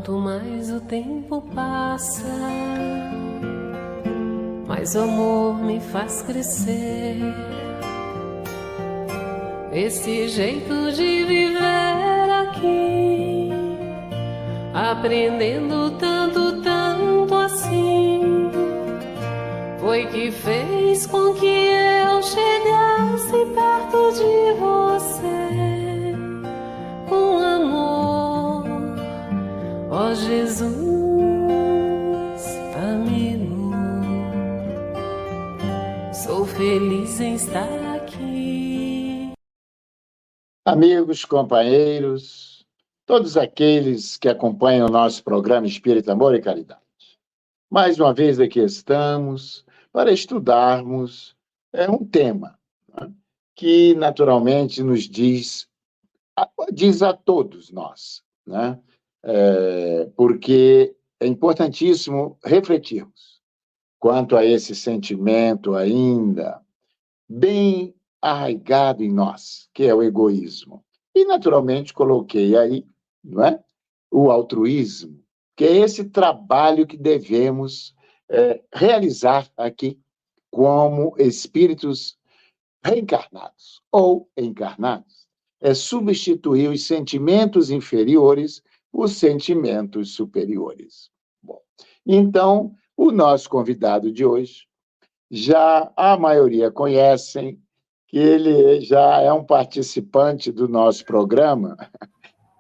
Quanto mais o tempo passa, mais o amor me faz crescer. Esse jeito de viver aqui, aprendendo tanto, tanto assim, foi que fez com que eu chegasse perto de você com amor, ó Jesus, amigo. Sou feliz em estar aqui. Amigos, companheiros, todos aqueles que acompanham o nosso programa Espírito, Amor e Caridade. Mais uma vez aqui estamos para estudarmos um tema, né, que naturalmente nos diz a todos nós, né? Porque é importantíssimo refletirmos quanto a esse sentimento ainda bem arraigado em nós, que é o egoísmo. E, naturalmente, coloquei aí, não é, o altruísmo, que é esse trabalho que devemos realizar aqui como espíritos reencarnados ou encarnados. É substituir os sentimentos inferiores por sentimentos superiores. Bom, então, o nosso convidado de hoje, já a maioria conhecem, que ele já é um participante do nosso programa,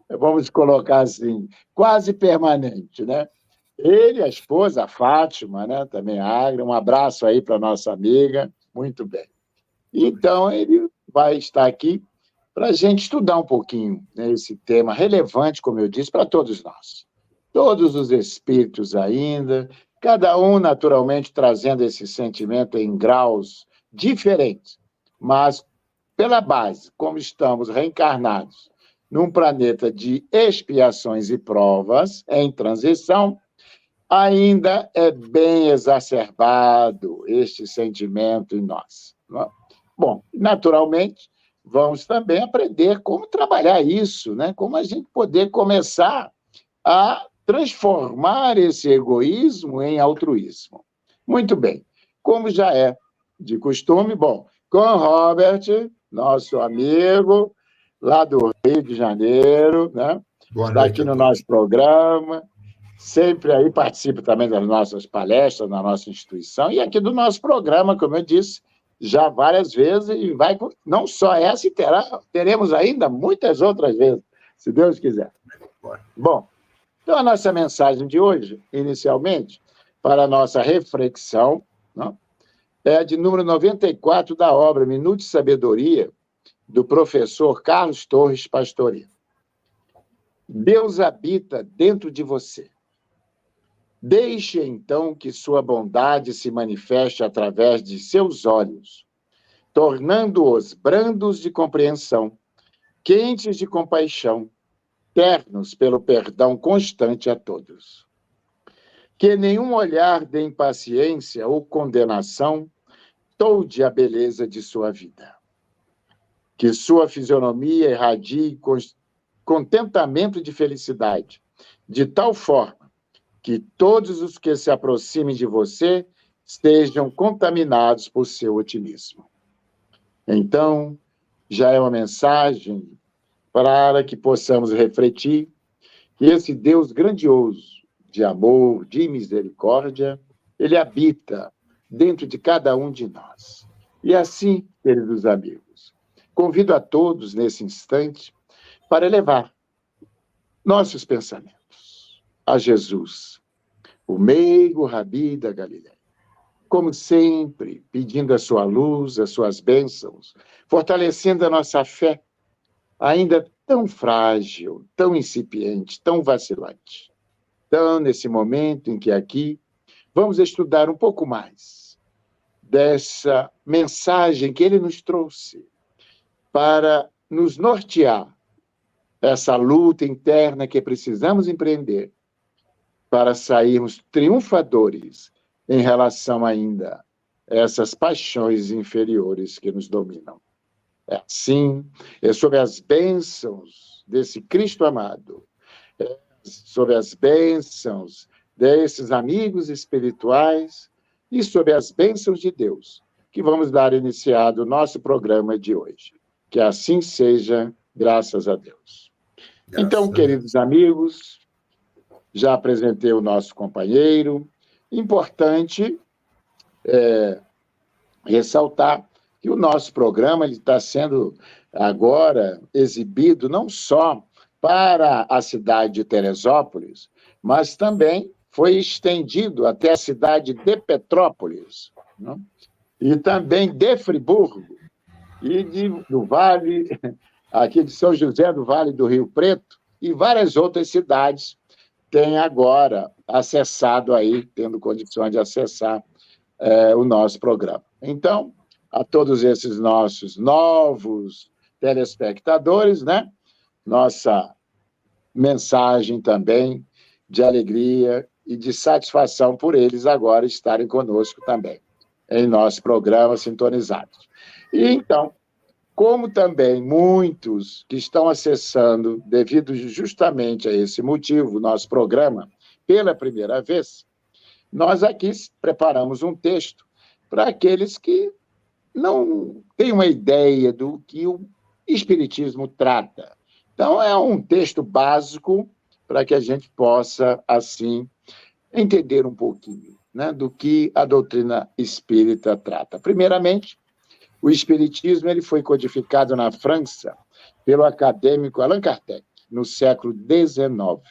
vamos colocar assim, quase permanente, né? Ele, a esposa, a Fátima, né? Também Agra, um abraço aí para a nossa amiga, muito bem. Então, ele vai estar aqui para a gente estudar um pouquinho, né, esse tema relevante, como eu disse, para todos nós. Todos os espíritos ainda, cada um naturalmente trazendo esse sentimento em graus diferentes, mas pela base, como estamos reencarnados num planeta de expiações e provas em transição, ainda é bem exacerbado este sentimento em nós. Não é? Bom, naturalmente, vamos também aprender como trabalhar isso, né? Como a gente poder começar a transformar esse egoísmo em altruísmo. Muito bem. Como já é de costume, bom, com o Robert, nosso amigo, lá do Rio de Janeiro, né? Está aqui no nosso programa, sempre aí participa também das nossas palestras na nossa instituição e aqui do nosso programa, como eu disse, já várias vezes, e vai não só essa, teremos ainda muitas outras vezes, se Deus quiser. Bom, então a nossa mensagem de hoje, inicialmente, para a nossa reflexão, não, é a de número 94 da obra Minuto de Sabedoria, do professor Carlos Torres Pastoria. Deus habita dentro de você. Deixe, então, que sua bondade se manifeste através de seus olhos, tornando-os brandos de compreensão, quentes de compaixão, ternos pelo perdão constante a todos. Que nenhum olhar de impaciência ou condenação tolde a beleza de sua vida. Que sua fisionomia irradie contentamento de felicidade, de tal forma que todos os que se aproximem de você estejam contaminados por seu otimismo. Então, já é uma mensagem para que possamos refletir que esse Deus grandioso, de amor, de misericórdia, ele habita dentro de cada um de nós. E assim, queridos amigos, convido a todos, nesse instante, para elevar nossos pensamentos a Jesus, o meigo Rabi da Galileia. Como sempre, pedindo a sua luz, as suas bênçãos, fortalecendo a nossa fé, ainda tão frágil, tão incipiente, tão vacilante. Então, nesse momento em que aqui vamos estudar um pouco mais dessa mensagem que ele nos trouxe para nos nortear essa luta interna que precisamos empreender para sairmos triunfadores em relação ainda a essas paixões inferiores que nos dominam. É assim, é sob as bênçãos desse Cristo amado, sobre as bênçãos desses amigos espirituais e sobre as bênçãos de Deus, que vamos dar iniciado o nosso programa de hoje. Que assim seja, graças a Deus. Então, queridos amigos, já apresentei o nosso companheiro. Importante ressaltar que o nosso programa está sendo agora exibido não só para a cidade de Teresópolis, mas também foi estendido até a cidade de Petrópolis, né? E também de Friburgo, e do Vale, aqui de São José do Vale do Rio Preto, e várias outras cidades têm agora acessado aí, tendo condições de acessar o nosso programa. Então, a todos esses nossos novos telespectadores, né? Nossa mensagem também de alegria e de satisfação por eles agora estarem conosco também, em nosso programa Sintonizados. E então, como também muitos que estão acessando, devido justamente a esse motivo, o nosso programa, pela primeira vez, nós aqui preparamos um texto para aqueles que não têm uma ideia do que o Espiritismo trata. Então, é um texto básico para que a gente possa, assim, entender um pouquinho, né, do que a doutrina espírita trata. Primeiramente, o Espiritismo ele foi codificado na França pelo acadêmico Allan Kardec, no século XIX.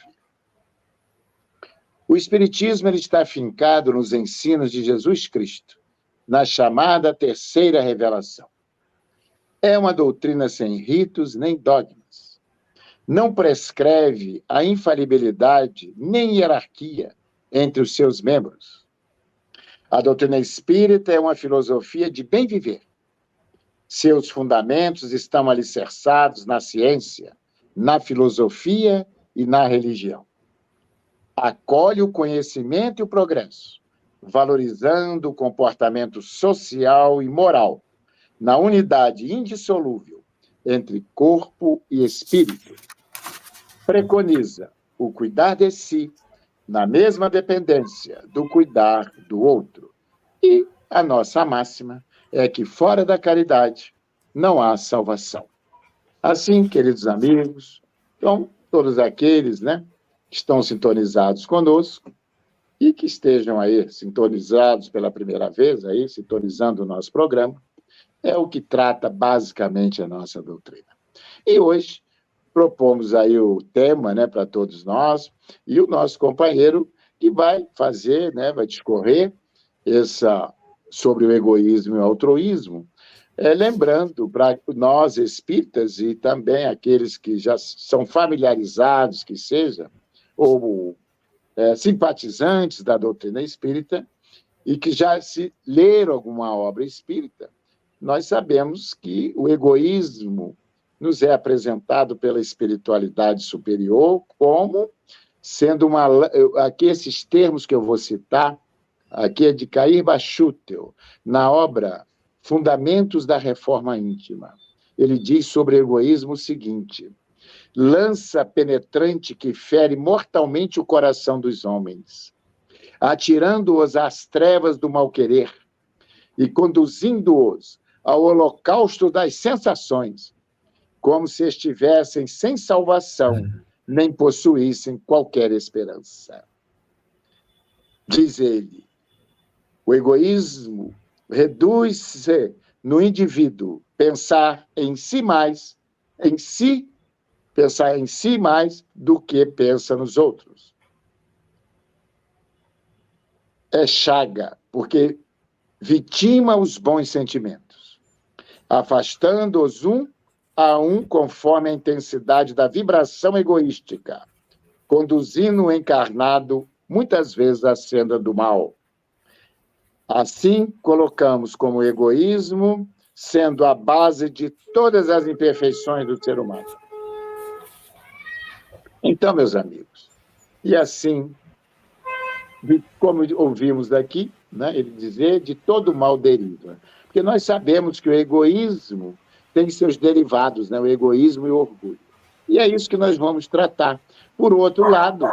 O Espiritismo ele está afincado nos ensinos de Jesus Cristo, na chamada terceira revelação. É uma doutrina sem ritos nem dogmas. Não prescreve a infalibilidade nem hierarquia entre os seus membros. A doutrina espírita é uma filosofia de bem viver. Seus fundamentos estão alicerçados na ciência, na filosofia e na religião. Acolhe o conhecimento e o progresso, valorizando o comportamento social e moral, na unidade indissolúvel entre corpo e espírito. Preconiza o cuidar de si, na mesma dependência do cuidar do outro. E a nossa máxima é que fora da caridade não há salvação. Assim, queridos amigos, então, todos aqueles, né, que estão sintonizados conosco e que estejam aí sintonizados pela primeira vez, aí, sintonizando o nosso programa, é o que trata basicamente a nossa doutrina. E hoje propomos aí o tema, né, para todos nós, e o nosso companheiro que vai fazer, né, vai discorrer sobre o egoísmo e o altruísmo, lembrando para nós espíritas e também aqueles que já são familiarizados, que seja, ou simpatizantes da doutrina espírita e que já se leram alguma obra espírita, nós sabemos que o egoísmo nos é apresentado pela espiritualidade superior como sendo aqui esses termos que eu vou citar, aqui é de Cair Bachutel, na obra Fundamentos da Reforma Íntima. Ele diz sobre o egoísmo o seguinte: lança penetrante que fere mortalmente o coração dos homens, atirando-os às trevas do mal-querer e conduzindo-os ao holocausto das sensações, como se estivessem sem salvação, nem possuíssem qualquer esperança. Diz ele, o egoísmo reduz-se no indivíduo pensar em si mais do que pensa nos outros. É chaga, porque vitima os bons sentimentos, afastando-os um a um conforme a intensidade da vibração egoística, conduzindo o encarnado muitas vezes à senda do mal. Assim, colocamos como egoísmo sendo a base de todas as imperfeições do ser humano. Então, meus amigos, e assim, como ouvimos daqui, né, ele dizer, de todo mal deriva. Porque nós sabemos que o egoísmo tem seus derivados, né, o egoísmo e o orgulho. E é isso que nós vamos tratar. Por outro lado,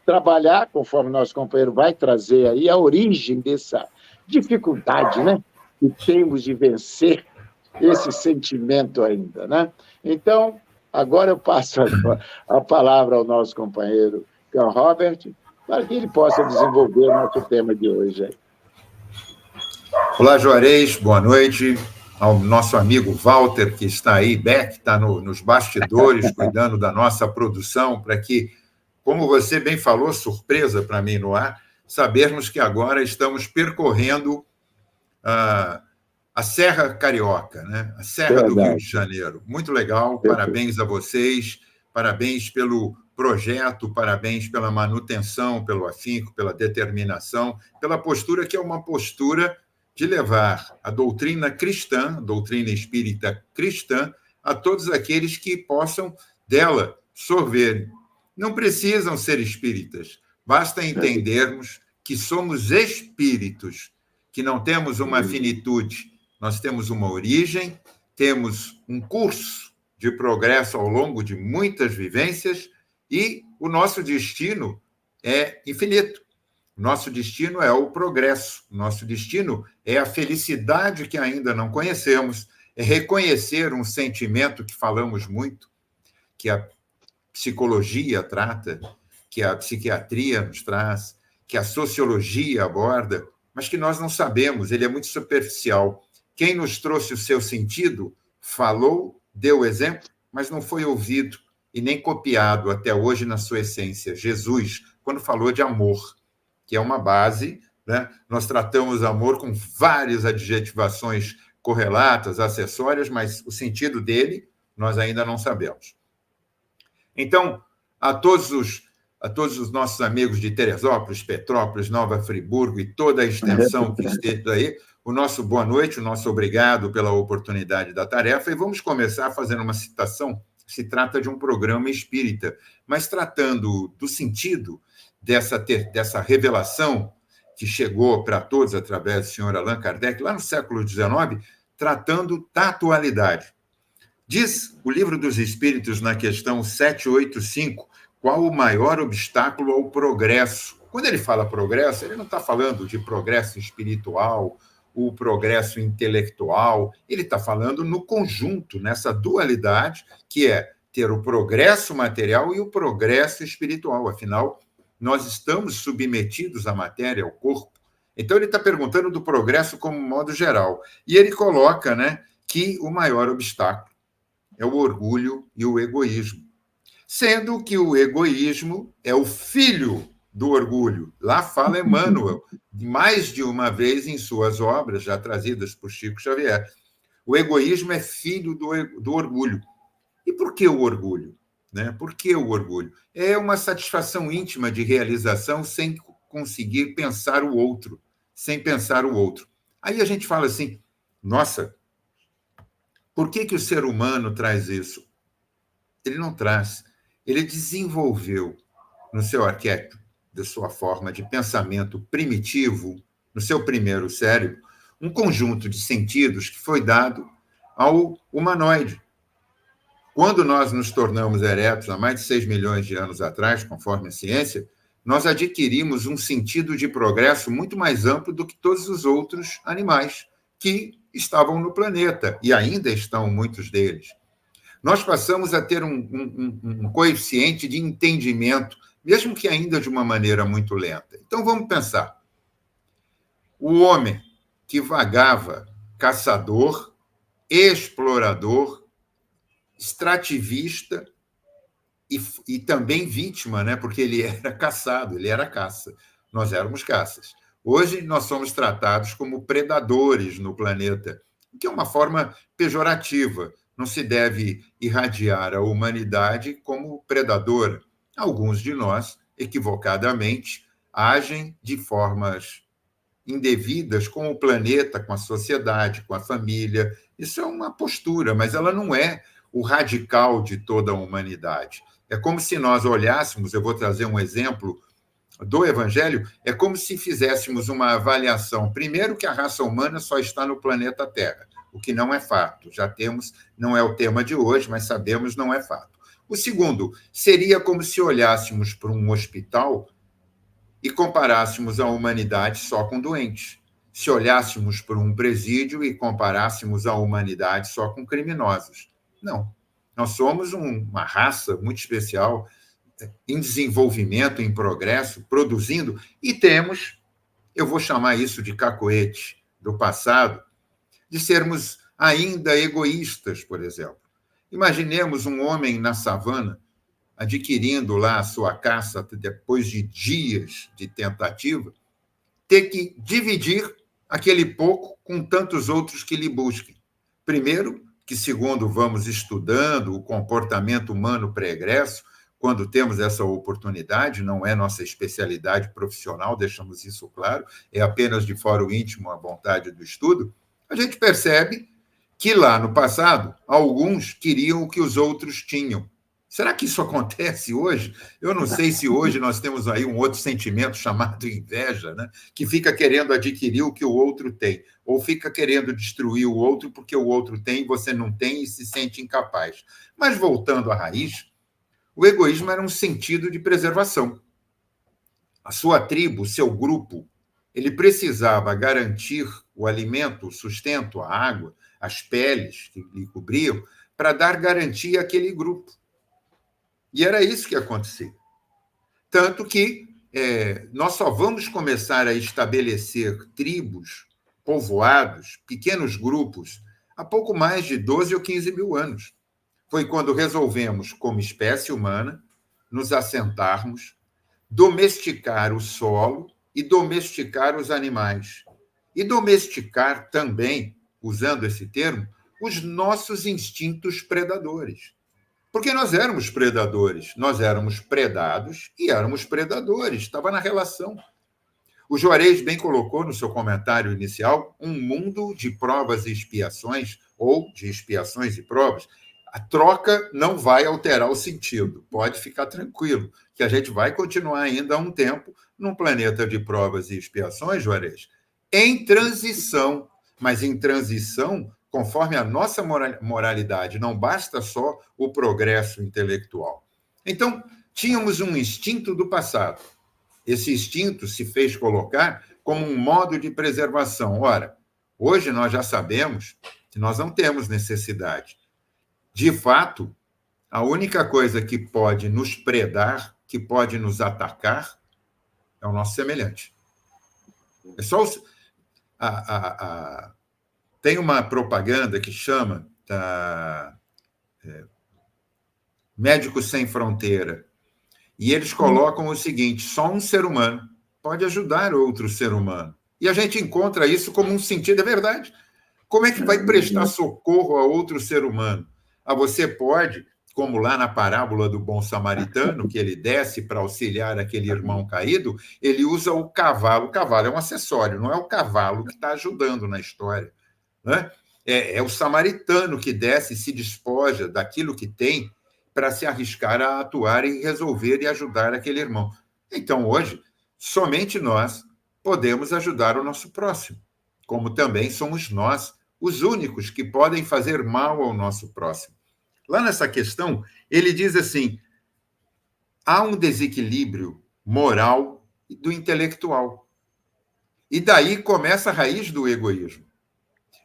trabalhar, conforme nosso companheiro vai trazer aí, a origem dessa dificuldade, né? Que temos de vencer esse sentimento ainda, né? Então, agora eu passo a palavra ao nosso companheiro Carl Robert, para que ele possa desenvolver o nosso tema de hoje aí. Olá, Juarez, boa noite. Ao nosso amigo Walter, que está aí, Beck, está nos bastidores, cuidando da nossa produção, para que, como você bem falou, surpresa para mim no ar, sabermos que agora estamos percorrendo a Serra Carioca, né? A Serra do Rio de Janeiro. Muito legal, parabéns a vocês, parabéns pelo projeto, parabéns pela manutenção, pelo afinco, pela determinação, pela postura que é uma postura de levar a doutrina cristã, a doutrina espírita cristã, a todos aqueles que possam dela sorverem. Não precisam ser espíritas, basta entendermos que somos espíritos, que não temos uma finitude, nós temos uma origem, temos um curso de progresso ao longo de muitas vivências e o nosso destino é infinito. Nosso destino é o progresso, nosso destino é a felicidade que ainda não conhecemos, é reconhecer um sentimento que falamos muito, que a psicologia trata, que a psiquiatria nos traz, que a sociologia aborda, mas que nós não sabemos, ele é muito superficial. Quem nos trouxe o seu sentido falou, deu exemplo, mas não foi ouvido e nem copiado até hoje na sua essência. Jesus, quando falou de amor, que é uma base, né? Nós tratamos amor com várias adjetivações correlatas, acessórias, mas o sentido dele nós ainda não sabemos. Então, a todos os nossos amigos de Teresópolis, Petrópolis, Nova Friburgo e toda a extensão que esteja aí, o nosso boa noite, o nosso obrigado pela oportunidade da tarefa, e vamos começar fazendo uma citação. Se trata de um programa espírita, mas tratando do sentido dessa revelação que chegou para todos através do senhor Allan Kardec, lá no século XIX, tratando da atualidade. Diz o Livro dos Espíritos, na questão 785, qual o maior obstáculo ao progresso. Quando ele fala progresso, ele não está falando de progresso espiritual, o progresso intelectual, ele está falando no conjunto, nessa dualidade, que é ter o progresso material e o progresso espiritual. Afinal, nós estamos submetidos à matéria, ao corpo. Então, ele está perguntando do progresso como modo geral. E ele coloca, né, que o maior obstáculo é o orgulho e o egoísmo. Sendo que o egoísmo é o filho do orgulho. Lá fala Emmanuel, mais de uma vez em suas obras, já trazidas por Chico Xavier. O egoísmo é filho do orgulho. E por que o orgulho? Né? Por que o orgulho? É uma satisfação íntima de realização sem conseguir pensar o outro, sem pensar o outro. Aí a gente fala assim, nossa, por que o ser humano traz isso? Ele não traz. Ele desenvolveu no seu arquétipo, da sua forma de pensamento primitivo, no seu primeiro cérebro, um conjunto de sentidos que foi dado ao humanoide. Quando nós nos tornamos eretos, há mais de 6 milhões de anos atrás, conforme a ciência, nós adquirimos um sentido de progresso muito mais amplo do que todos os outros animais que estavam no planeta, e ainda estão muitos deles. Nós passamos a ter um coeficiente de entendimento, mesmo que ainda de uma maneira muito lenta. Então, vamos pensar. O homem que vagava, caçador, explorador, extrativista e também vítima, né? Porque ele era caçado, ele era caça. Nós éramos caças. Hoje, nós somos tratados como predadores no planeta, que é uma forma pejorativa. Não se deve irradiar a humanidade como predadora. Alguns de nós, equivocadamente, agem de formas indevidas com o planeta, com a sociedade, com a família. Isso é uma postura, mas ela não é o radical de toda a humanidade. É como se nós olhássemos, eu vou trazer um exemplo do Evangelho, é como se fizéssemos uma avaliação. Primeiro, que a raça humana só está no planeta Terra, o que não é fato. Já temos, não é o tema de hoje, mas sabemos, não é fato. O segundo, seria como se olhássemos para um hospital e comparássemos a humanidade só com doentes. Se olhássemos para um presídio e comparássemos a humanidade só com criminosos. Não. Nós somos uma raça muito especial, em desenvolvimento, em progresso, produzindo, e temos, eu vou chamar isso de cacoete do passado, de sermos ainda egoístas, por exemplo. Imaginemos um homem na savana adquirindo lá a sua caça depois de dias de tentativa, ter que dividir aquele pouco com tantos outros que lhe busquem. Primeiro, que segundo vamos estudando o comportamento humano pregresso, quando temos essa oportunidade, não é nossa especialidade profissional, deixamos isso claro, é apenas de foro íntimo a vontade do estudo, a gente percebe que lá no passado, alguns queriam o que os outros tinham. Será que isso acontece hoje? Eu não sei se hoje nós temos aí um outro sentimento chamado inveja, né? Que fica querendo adquirir o que o outro tem, ou fica querendo destruir o outro porque o outro tem e você não tem e se sente incapaz. Mas voltando à raiz, o egoísmo era um sentido de preservação. A sua tribo, o seu grupo, ele precisava garantir o alimento, o sustento, a água, as peles que lhe cobriam, para dar garantia àquele grupo. E era isso que acontecia. Tanto que nós só vamos começar a estabelecer tribos, povoados, pequenos grupos, há pouco mais de 12 ou 15 mil anos. Foi quando resolvemos, como espécie humana, nos assentarmos, domesticar o solo e domesticar os animais. E domesticar também, usando esse termo, os nossos instintos predadores. Porque nós éramos predadores, nós éramos predados e éramos predadores, estava na relação. O Juarez bem colocou no seu comentário inicial um mundo de provas e expiações, ou de expiações e provas. A troca não vai alterar o sentido, pode ficar tranquilo, que a gente vai continuar ainda há um tempo num planeta de provas e expiações, Juarez, em transição, mas em transição conforme a nossa moralidade, não basta só o progresso intelectual. Então, tínhamos um instinto do passado. Esse instinto se fez colocar como um modo de preservação. Ora, hoje nós já sabemos que nós não temos necessidade. De fato, a única coisa que pode nos predar, que pode nos atacar, é o nosso semelhante. É só Tem uma propaganda que chama Médicos Sem Fronteira, e eles colocam o seguinte: só um ser humano pode ajudar outro ser humano. E a gente encontra isso como um sentido, é verdade. Como é que vai prestar socorro a outro ser humano? Você pode, como lá na parábola do bom samaritano, que ele desce para auxiliar aquele irmão caído, ele usa o cavalo. O cavalo é um acessório, não é o cavalo que está ajudando na história. Né? É o samaritano que desce e se despoja daquilo que tem para se arriscar a atuar e resolver e ajudar aquele irmão. Então, hoje, somente nós podemos ajudar o nosso próximo, como também somos nós os únicos que podem fazer mal ao nosso próximo. Lá nessa questão, ele diz assim: há um desequilíbrio moral e do intelectual. E daí começa a raiz do egoísmo.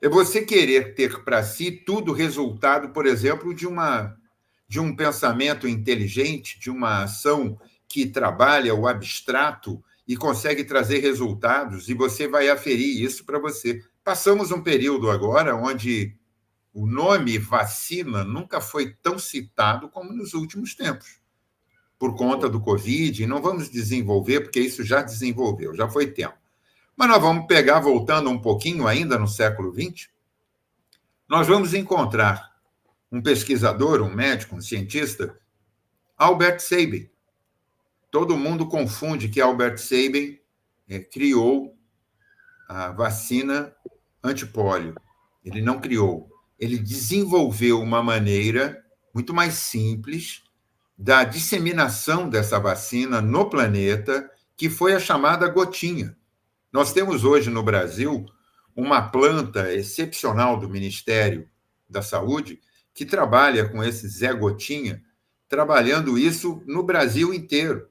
É você querer ter para si tudo resultado, por exemplo, de um pensamento inteligente, de uma ação que trabalha o abstrato e consegue trazer resultados, e você vai aferir isso para você. Passamos um período agora onde o nome vacina nunca foi tão citado como nos últimos tempos, por conta do Covid, e não vamos desenvolver, porque isso já desenvolveu, já foi tempo. Mas nós vamos pegar, voltando um pouquinho ainda no século XX, nós vamos encontrar um pesquisador, um médico, um cientista, Albert Sabin. Todo mundo confunde que Albert Sabin criou a vacina antipólio. Ele não criou. Ele desenvolveu uma maneira muito mais simples da disseminação dessa vacina no planeta, que foi a chamada gotinha. Nós temos hoje no Brasil uma planta excepcional do Ministério da Saúde que trabalha com esse Zé Gotinha, trabalhando isso no Brasil inteiro.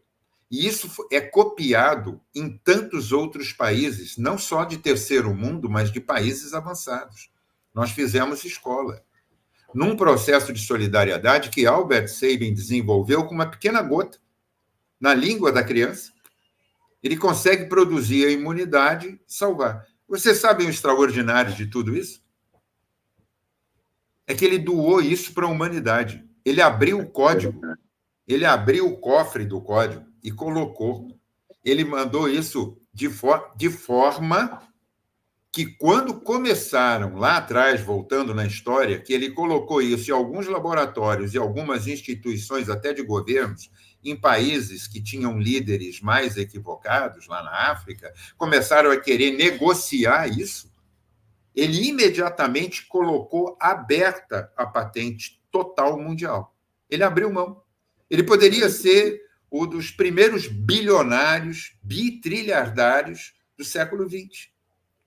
E isso é copiado em tantos outros países, não só de terceiro mundo, mas de países avançados. Nós fizemos escola, num processo de solidariedade que Albert Sabin desenvolveu com uma pequena gota na língua da criança. Ele consegue produzir a imunidade e salvar. Vocês sabem o extraordinário de tudo isso? É que ele doou isso para a humanidade. Ele abriu o código, ele abriu o cofre do código e colocou. Ele mandou isso de forma que, quando começaram lá atrás, voltando na história, que ele colocou isso em alguns laboratórios e algumas instituições, até de governos, em países que tinham líderes mais equivocados, lá na África, começaram a querer negociar isso, ele imediatamente colocou aberta a patente total mundial. Ele abriu mão. Ele poderia ser um dos primeiros bilionários, bitrilhardários do século XX,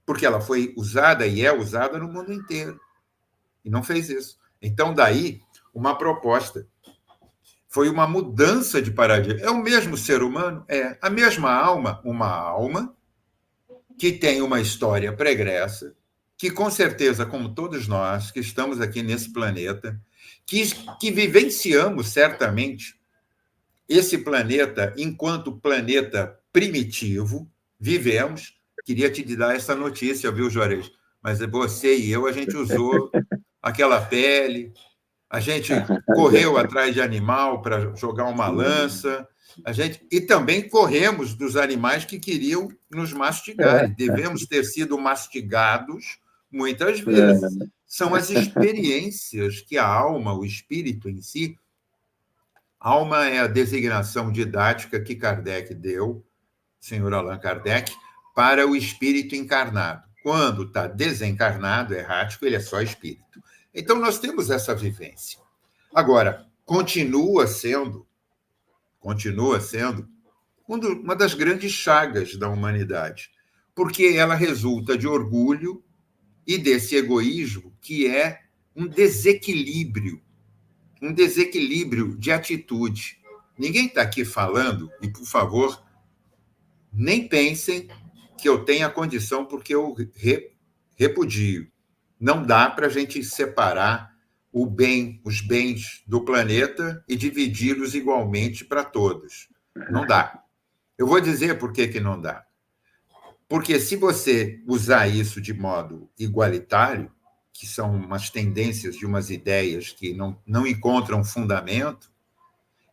porque ela foi usada e é usada no mundo inteiro. E não fez isso. Então, daí, uma proposta. Foi uma mudança de paradigma. É o mesmo ser humano? É. A mesma alma, uma alma que tem uma história pregressa, que, com certeza, como todos nós que estamos aqui nesse planeta, que vivenciamos, certamente, esse planeta enquanto planeta primitivo, vivemos. Queria te dar essa notícia, viu, Juarez? Mas você e eu, a gente usou aquela pele, a gente correu atrás de animal para jogar uma lança, e também corremos dos animais que queriam nos mastigar. Devemos ter sido mastigados muitas vezes. São as experiências que a alma, o espírito em si, alma é a designação didática que Kardec deu, senhor Allan Kardec, para o espírito encarnado. Quando está desencarnado, errático, ele é só espírito. Então, nós temos essa vivência. Agora, continua sendo uma das grandes chagas da humanidade, porque ela resulta de orgulho e desse egoísmo que é um desequilíbrio de atitude. Ninguém está aqui falando, e, por favor, nem pensem que eu tenha condição, porque eu repudio. Não dá para a gente separar os bens do planeta e dividi-los igualmente para todos. Não dá. Eu vou dizer por que não dá. Porque se você usar isso de modo igualitário, que são umas tendências de umas ideias que não encontram fundamento,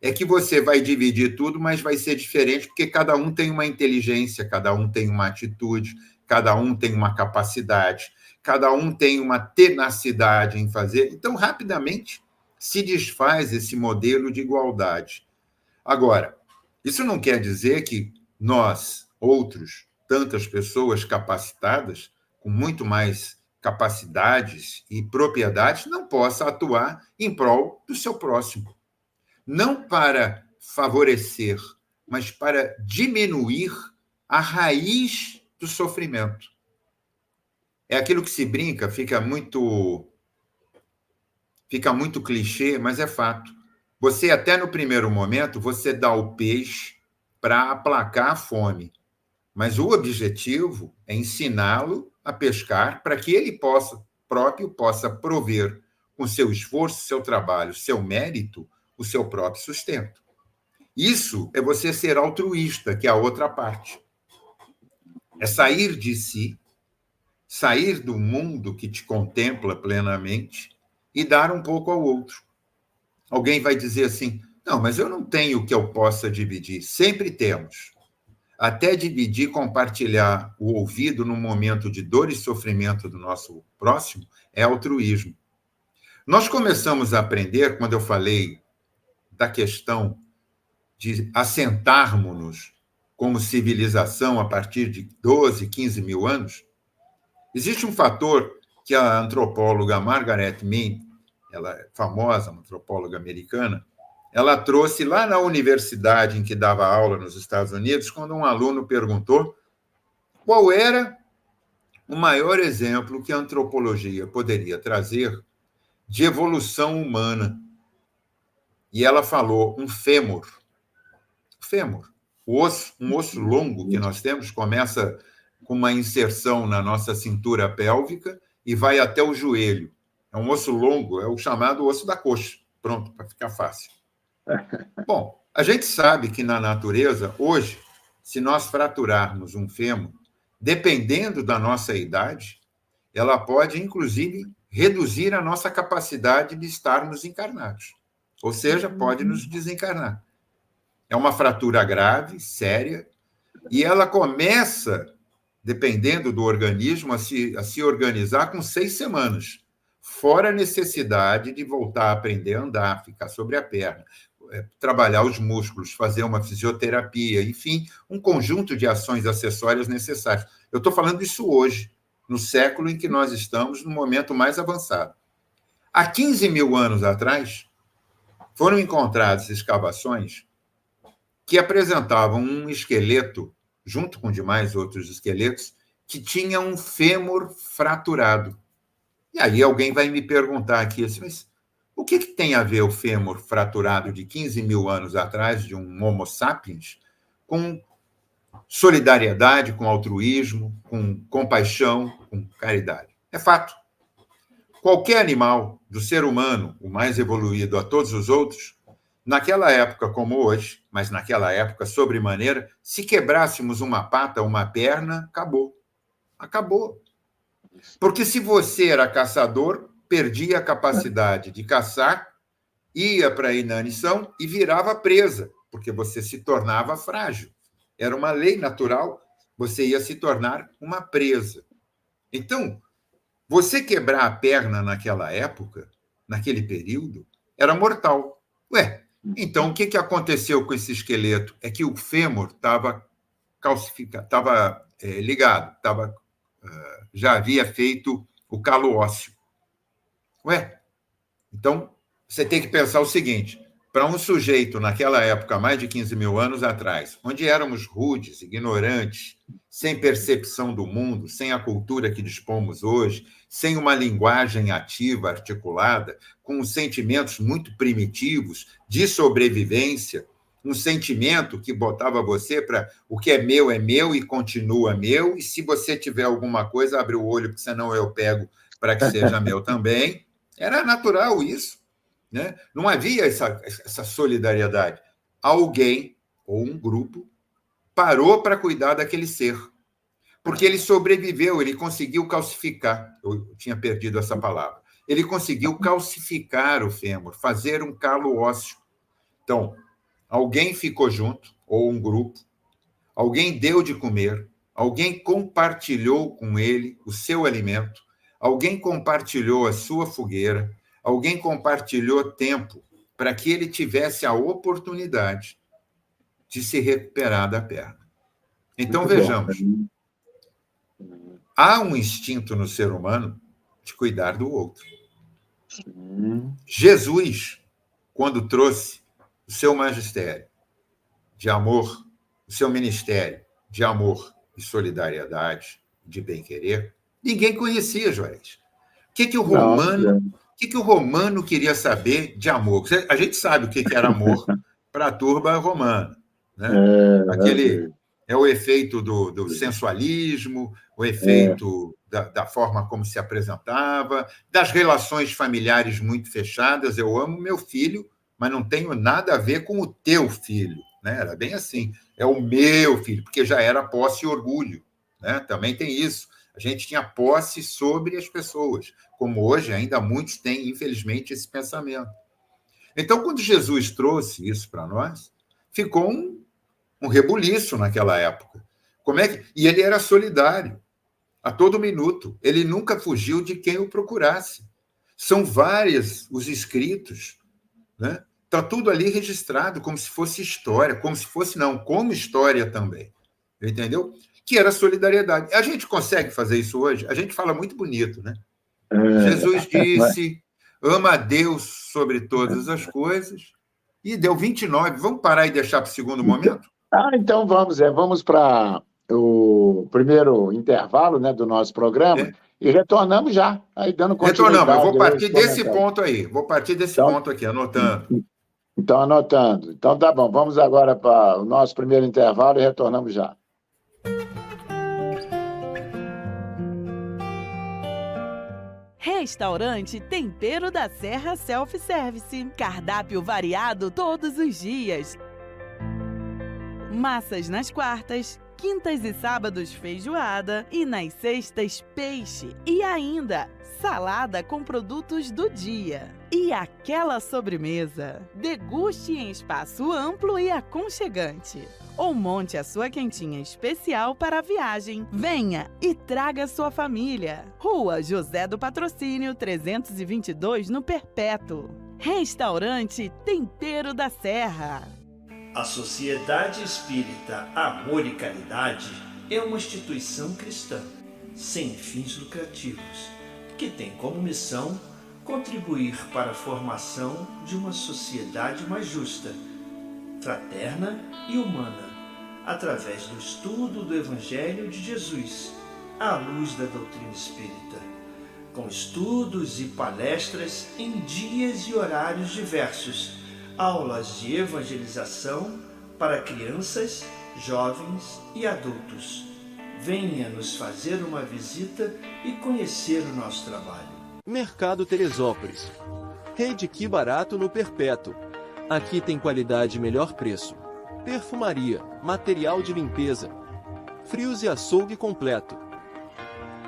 é que você vai dividir tudo, mas vai ser diferente, porque cada um tem uma inteligência, cada um tem uma atitude, cada um tem uma capacidade, cada um tem uma tenacidade em fazer. Então, rapidamente, se desfaz esse modelo de igualdade. Agora, isso não quer dizer que nós, outros, tantas pessoas capacitadas, com muito mais capacidades e propriedades, não possa atuar em prol do seu próximo. Não para favorecer, mas para diminuir a raiz do sofrimento. É aquilo que se brinca, fica muito clichê, mas é fato. Você, até no primeiro momento, você dá o peixe para aplacar a fome, mas o objetivo é ensiná-lo a pescar para que ele próprio possa prover, com seu esforço, seu trabalho, seu mérito, o seu próprio sustento. Isso é você ser altruísta, que é a outra parte. É sair de si, sair do mundo que te contempla plenamente e dar um pouco ao outro. Alguém vai dizer assim, não, mas eu não tenho o que eu possa dividir. Sempre temos. Até dividir, compartilhar o ouvido num momento de dor e sofrimento do nosso próximo é altruísmo. Nós começamos a aprender, quando eu falei da questão de assentarmos-nos como civilização a partir de 12, 15 mil anos, existe um fator que a antropóloga Margaret Mead, ela é famosa, uma antropóloga americana, ela trouxe lá na universidade em que dava aula nos Estados Unidos, quando um aluno perguntou qual era o maior exemplo que a antropologia poderia trazer de evolução humana. e ela falou um fêmur. Fêmur. Um osso longo que nós temos, começa com uma inserção na nossa cintura pélvica e vai até o joelho. É um osso longo, é o chamado osso da coxa. Pronto, para ficar fácil. Bom, a gente sabe que na natureza, hoje, se nós fraturarmos um fêmur, dependendo da nossa idade, ela pode, inclusive, reduzir a nossa capacidade de estarmos encarnados. Ou seja, pode nos desencarnar. É uma fratura grave, séria, e ela começa, dependendo do organismo, a se organizar com 6 semanas, fora a necessidade de voltar a aprender a andar, ficar sobre a perna, trabalhar os músculos, fazer uma fisioterapia, enfim, um conjunto de ações acessórias necessárias. Eu estou falando isso hoje, no século em que nós estamos, no momento mais avançado. Há 15 mil anos atrás, foram encontradas escavações que apresentavam um esqueleto, junto com demais outros esqueletos, que tinha um fêmur fraturado. E aí alguém vai me perguntar aqui, assim, mas o que tem a ver o fêmur fraturado de 15 mil anos atrás, de um Homo sapiens, com solidariedade, com altruísmo, com compaixão, com caridade? É fato. Qualquer animal, do ser humano, o mais evoluído a todos os outros, naquela época como hoje, mas naquela época sobremaneira, se quebrássemos uma pata, uma perna, acabou. Acabou. Porque se você era caçador, perdia a capacidade de caçar, ia para a inanição e virava presa, porque você se tornava frágil. Era uma lei natural, você ia se tornar uma presa. Então, você quebrar a perna naquela época, naquele período, era mortal. Ué, então o que aconteceu com esse esqueleto? É que o fêmur estava calcificado, estava ligado, já havia feito o calo ósseo. Ué, então você tem que pensar o seguinte: para um sujeito naquela época, mais de 15 mil anos atrás, onde éramos rudes, ignorantes, sem percepção do mundo, sem a cultura que dispomos hoje, sem uma linguagem ativa, articulada, com sentimentos muito primitivos de sobrevivência, um sentimento que botava você para o que é meu e continua meu, e se você tiver alguma coisa, abre o olho, porque senão eu pego para que seja meu também. Era natural isso, né? Não havia essa solidariedade. Alguém, ou um grupo, parou para cuidar daquele ser, porque ele sobreviveu, ele conseguiu calcificar. Eu tinha perdido essa palavra. Ele conseguiu calcificar o fêmur, fazer um calo ósseo. Então, alguém ficou junto, ou um grupo, alguém deu de comer, alguém compartilhou com ele o seu alimento, alguém compartilhou a sua fogueira, alguém compartilhou tempo para que ele tivesse a oportunidade de se recuperar da perna. Então, vejamos, há um instinto no ser humano de cuidar do outro. Jesus, quando trouxe o seu magistério de amor, o seu ministério de amor e solidariedade, de bem-querer, ninguém conhecia, Juarez. O que o romano queria saber de amor? A gente sabe o que era amor para a turba romana, né? É o efeito do sensualismo, o efeito da forma como se apresentava, das relações familiares muito fechadas. Eu amo meu filho, mas não tenho nada a ver com o teu filho, né? Era bem assim. É o meu filho, porque já era posse e orgulho, né? Também tem isso. A gente tinha posse sobre as pessoas, como hoje ainda muitos têm, infelizmente, esse pensamento. Então, quando Jesus trouxe isso para nós, ficou um rebuliço naquela época. E ele era solidário, a todo minuto. Ele nunca fugiu de quem o procurasse. São vários os escritos, né? Está tudo ali registrado, como se fosse história, como história também. Entendeu? Que era solidariedade. A gente consegue fazer isso hoje? A gente fala muito bonito, né? Jesus disse, ama a Deus sobre todas as coisas, e deu 29. Vamos parar e deixar para o segundo momento? Então vamos para o primeiro intervalo, né, do nosso programa, e retornamos já, aí dando continuidade. Retornamos, eu vou partir desse ponto aí, ponto aqui, anotando. Então, anotando. Então, tá bom. Vamos agora para o nosso primeiro intervalo e retornamos já. Restaurante Tempero da Serra Self-Service. Cardápio variado todos os dias. Massas nas quartas, quintas e sábados feijoada e nas sextas peixe. E ainda salada com produtos do dia. E aquela sobremesa. Deguste em espaço amplo e aconchegante. Ou monte a sua quentinha especial para a viagem. Venha e traga sua família. Rua José do Patrocínio, 322, no Perpétuo. Restaurante Tempero da Serra. A Sociedade Espírita Amor e Caridade é uma instituição cristã, sem fins lucrativos, que tem como missão contribuir para a formação de uma sociedade mais justa, fraterna e humana, através do estudo do Evangelho de Jesus, à luz da doutrina espírita, com estudos e palestras em dias e horários diversos, aulas de evangelização para crianças, jovens e adultos. Venha nos fazer uma visita e conhecer o nosso trabalho. Mercado Teresópolis. Rede Que Barato no Perpétuo. Aqui tem qualidade e melhor preço. Perfumaria, material de limpeza, frios e açougue completo.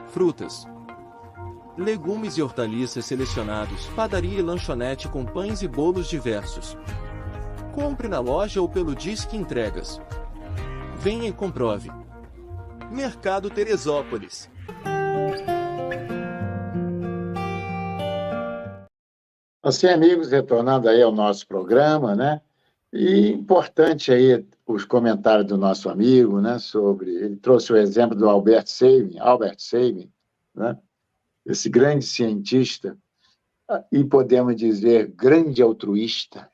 Frutas, legumes e hortaliças selecionados, padaria e lanchonete com pães e bolos diversos. Compre na loja ou pelo Disque Entregas. Venha e comprove. Mercado Teresópolis. Assim, amigos, retornando aí ao nosso programa, né? E importante aí os comentários do nosso amigo, né? Ele trouxe o exemplo do Albert Sabin, né? Esse grande cientista, e podemos dizer grande altruísta.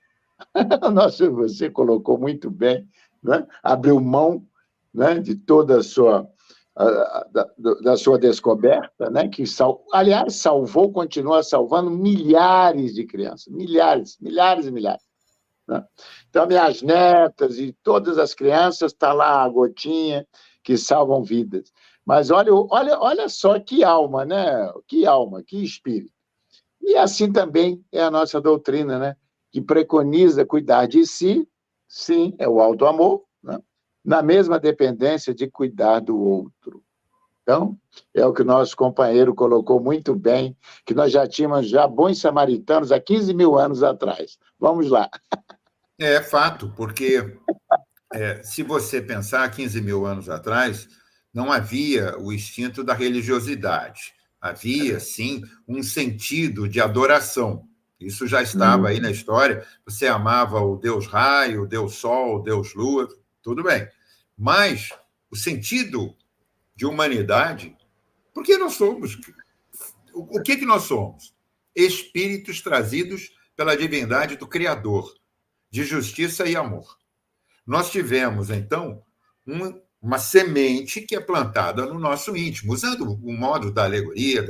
Você colocou muito bem, né? Abriu mão, né, de toda a sua da sua descoberta, né, que aliás salvou, continua salvando milhares de crianças, milhares e milhares, né? Então, minhas netas e todas as crianças, está lá a gotinha que salvam vidas. Mas olha só que alma, né? Que alma, que espírito. E assim também é a nossa doutrina, né? Que preconiza cuidar de si, sim, é o auto-amor, né? Na mesma dependência de cuidar do outro. Então, é o que o nosso companheiro colocou muito bem, que nós já tínhamos bons samaritanos há 15 mil anos atrás. Vamos lá. É fato, porque se você pensar 15 mil anos atrás, não havia o instinto da religiosidade. Havia, sim, um sentido de adoração. Isso já estava aí na história. Você amava o Deus Raio, o Deus Sol, o Deus Lua, tudo bem. Mas o sentido de humanidade, porque nós somos... O que nós somos? Espíritos trazidos pela divindade do Criador, de justiça e amor. Nós tivemos, então, uma semente que é plantada no nosso íntimo, usando o modo da alegoria,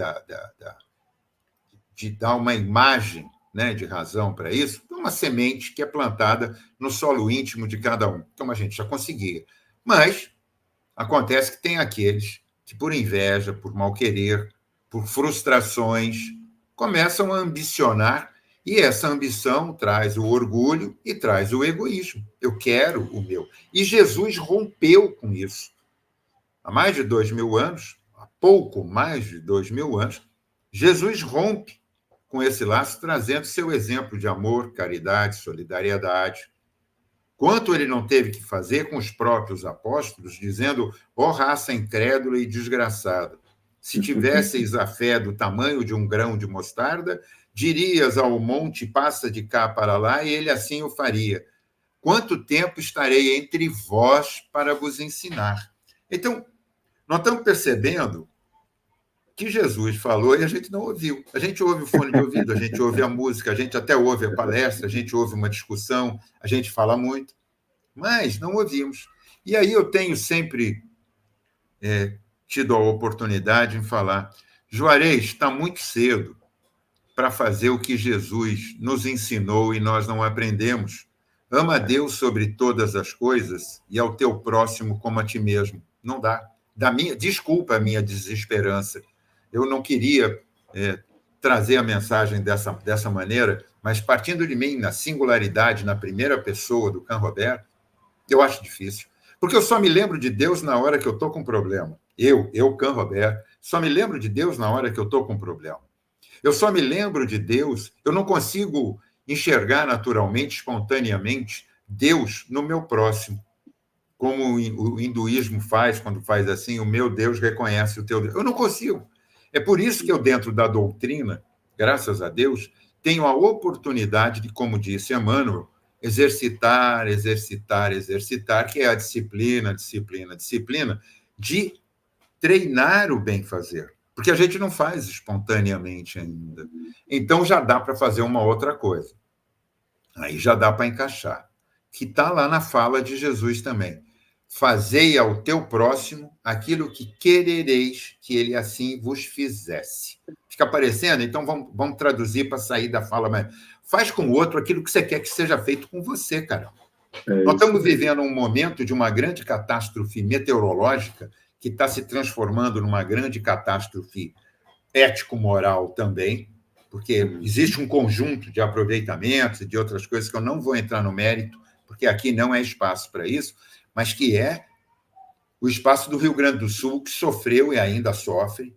de dar uma imagem, né, de razão para isso, uma semente que é plantada no solo íntimo de cada um. Então, a gente já conseguia. Mas acontece que tem aqueles que, por inveja, por mal-querer, por frustrações, começam a ambicionar, e essa ambição traz o orgulho e traz o egoísmo. Eu quero o meu. E Jesus rompeu com isso. Há mais de 2.000 anos, há pouco mais de 2.000 anos, Jesus rompe com esse laço, trazendo seu exemplo de amor, caridade, solidariedade. Quanto ele não teve que fazer com os próprios apóstolos, dizendo: ó raça incrédula e desgraçada, se tivesseis a fé do tamanho de um grão de mostarda, dirias ao monte, passa de cá para lá, e ele assim o faria. Quanto tempo estarei entre vós para vos ensinar? Então, nós estamos percebendo que Jesus falou e a gente não ouviu. A gente ouve o fone de ouvido, a gente ouve a música, a gente até ouve a palestra, a gente ouve uma discussão, a gente fala muito, mas não ouvimos. E aí eu tenho sempre tido a oportunidade em falar: Juarez, está muito cedo para fazer o que Jesus nos ensinou e nós não aprendemos. Ama a Deus sobre todas as coisas e ao teu próximo como a ti mesmo. Não dá. Desculpa a minha desesperança. Eu não queria trazer a mensagem dessa maneira, mas partindo de mim, na singularidade, na primeira pessoa do Canrobert, eu acho difícil. Porque eu só me lembro de Deus na hora que eu estou com problema. Eu, Canrobert, só me lembro de Deus na hora que eu estou com problema. Eu só me lembro de Deus, eu não consigo enxergar naturalmente, espontaneamente, Deus no meu próximo. Como o hinduísmo faz, quando faz assim, o meu Deus reconhece o teu Deus. Eu não consigo. É por isso que eu, dentro da doutrina, graças a Deus, tenho a oportunidade de, como disse Emmanuel, exercitar, que é a disciplina de treinar o bem-fazer. Porque a gente não faz espontaneamente ainda. Então, já dá para fazer uma outra coisa. Aí já dá para encaixar. Que está lá na fala de Jesus também. Fazei ao teu próximo aquilo que querereis que ele assim vos fizesse. Fica aparecendo? Então, vamos traduzir para sair da fala. Mas faz com o outro aquilo que você quer que seja feito com você, cara. Nós estamos vivendo um momento de uma grande catástrofe meteorológica que está se transformando numa grande catástrofe ético-moral também, porque existe um conjunto de aproveitamentos e de outras coisas que eu não vou entrar no mérito, porque aqui não é espaço para isso, mas que é o espaço do Rio Grande do Sul, que sofreu e ainda sofre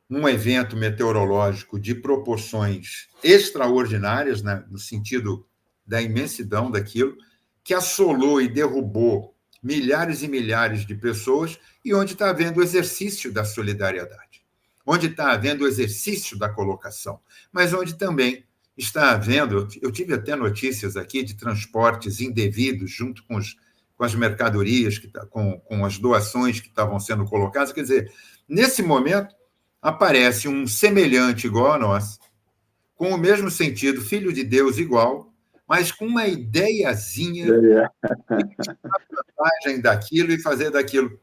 um evento meteorológico de proporções extraordinárias, né, no sentido da imensidão daquilo, que assolou e derrubou milhares e milhares de pessoas, e onde está havendo o exercício da solidariedade, onde está havendo o exercício da colocação, mas onde também está havendo, eu tive até notícias aqui de transportes indevidos junto com as mercadorias, com as doações que estavam sendo colocadas. Quer dizer, nesse momento, aparece um semelhante igual a nós, com o mesmo sentido, filho de Deus igual, mas com uma ideiazinha de vantagem daquilo e fazer daquilo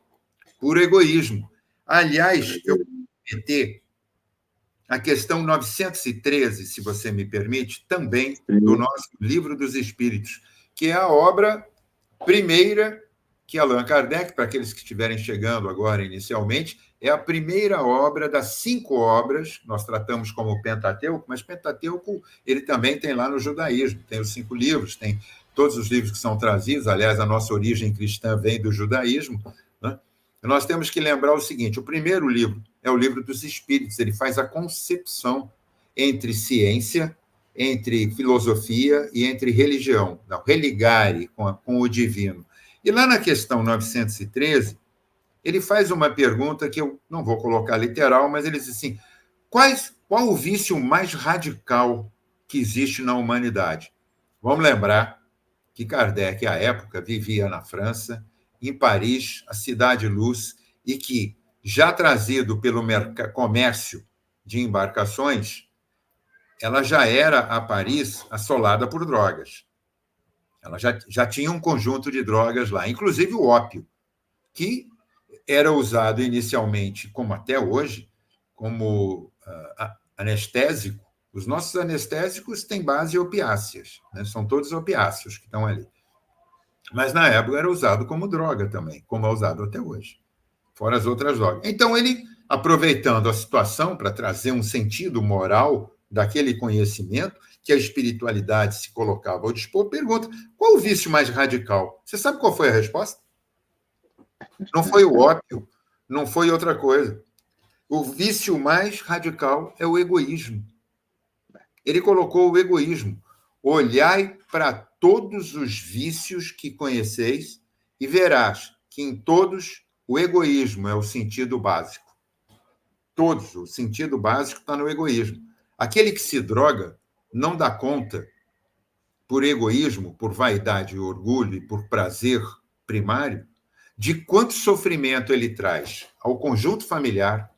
por egoísmo. Aliás, eu vou meter a questão 913, se você me permite, também do nosso Livro dos Espíritos, que é a obra primeira que Allan Kardec, para aqueles que estiverem chegando agora inicialmente, é a primeira obra das 5 obras, nós tratamos como Pentateuco, mas Pentateuco ele também tem lá no judaísmo, tem os 5 livros, tem todos os livros que são trazidos, aliás, a nossa origem cristã vem do judaísmo, né? Nós temos que lembrar o seguinte, o primeiro livro é o Livro dos Espíritos, ele faz a concepção entre ciência, entre filosofia e entre religião, não, religare com o divino. E lá na questão 913, ele faz uma pergunta que eu não vou colocar literal, mas ele diz assim, qual o vício mais radical que existe na humanidade? Vamos lembrar que Kardec, à época, vivia na França, em Paris, a cidade-luz, e que, já trazido pelo comércio de embarcações, ela já era, a Paris, assolada por drogas. Ela já tinha um conjunto de drogas lá, inclusive o ópio, que era usado inicialmente, como até hoje, como anestésico. Os nossos anestésicos têm base opiáceas, né? São todos opiáceos que estão ali. Mas, na época, era usado como droga também, como é usado até hoje, fora as outras drogas. Então, ele, aproveitando a situação para trazer um sentido moral daquele conhecimento, que a espiritualidade se colocava ao dispor, pergunta, qual o vício mais radical? Você sabe qual foi a resposta? Não foi o ópio, não foi outra coisa. O vício mais radical é o egoísmo. Ele colocou o egoísmo. Olhai para todos os vícios que conheceis e verás que em todos o egoísmo é o sentido básico. Todos, o sentido básico está no egoísmo. Aquele que se droga não dá conta, por egoísmo, por vaidade e orgulho e por prazer primário, de quanto sofrimento ele traz ao conjunto familiar,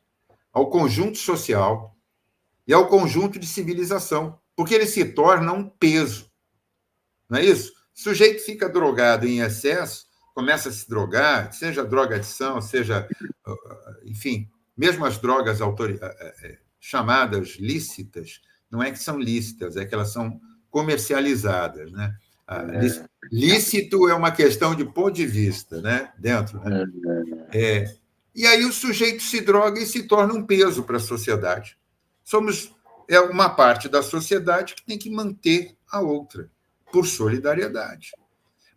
ao conjunto social e ao conjunto de civilização, porque ele se torna um peso. Não é isso? O sujeito fica drogado em excesso, começa a se drogar, seja drogadição, seja, enfim, mesmo as drogas chamadas lícitas, não é que são lícitas, é que elas são comercializadas, né? Lícito é uma questão de ponto de vista, né? Dentro, né? E aí o sujeito se droga e se torna um peso para a sociedade. É uma parte da sociedade que tem que manter a outra, por solidariedade.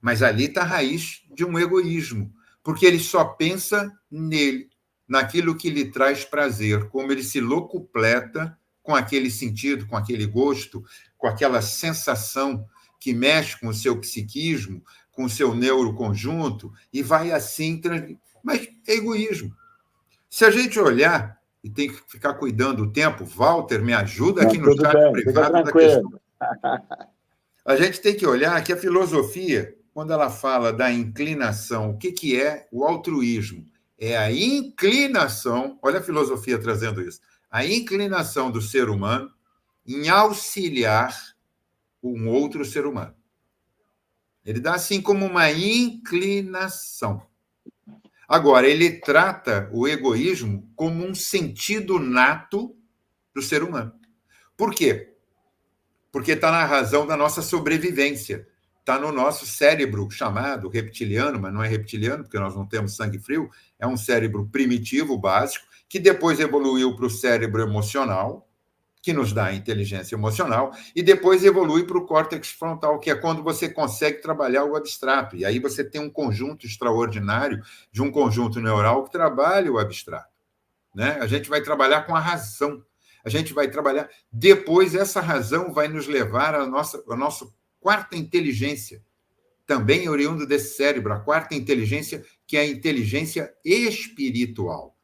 Mas ali está a raiz de um egoísmo, porque ele só pensa nele, naquilo que lhe traz prazer, como ele se locupleta com aquele sentido, com aquele gosto, com aquela sensação que mexe com o seu psiquismo, com o seu neuroconjunto, e vai assim... Mas é egoísmo. Se a gente olhar, e tem que ficar cuidando do tempo, Walter, me ajuda aqui no chat privado da questão. A gente tem que olhar que a filosofia, quando ela fala da inclinação, o que é o altruísmo? É a inclinação, olha a filosofia trazendo isso, a inclinação do ser humano em auxiliar um outro ser humano. Ele dá assim como uma inclinação. Agora, ele trata o egoísmo como um sentido nato do ser humano. Por quê? Porque está na razão da nossa sobrevivência. Está no nosso cérebro chamado reptiliano, mas não é reptiliano, porque nós não temos sangue frio, é um cérebro primitivo, básico, que depois evoluiu para o cérebro emocional, que nos dá a inteligência emocional, e depois evolui para o córtex frontal, que é quando você consegue trabalhar o abstrato. E aí você tem um conjunto extraordinário de um conjunto neural que trabalha o abstrato, né? A gente vai trabalhar com a razão. A gente vai trabalhar... Depois, essa razão vai nos levar à nossa quarta inteligência, também oriundo desse cérebro, a quarta inteligência, que é a inteligência espiritual,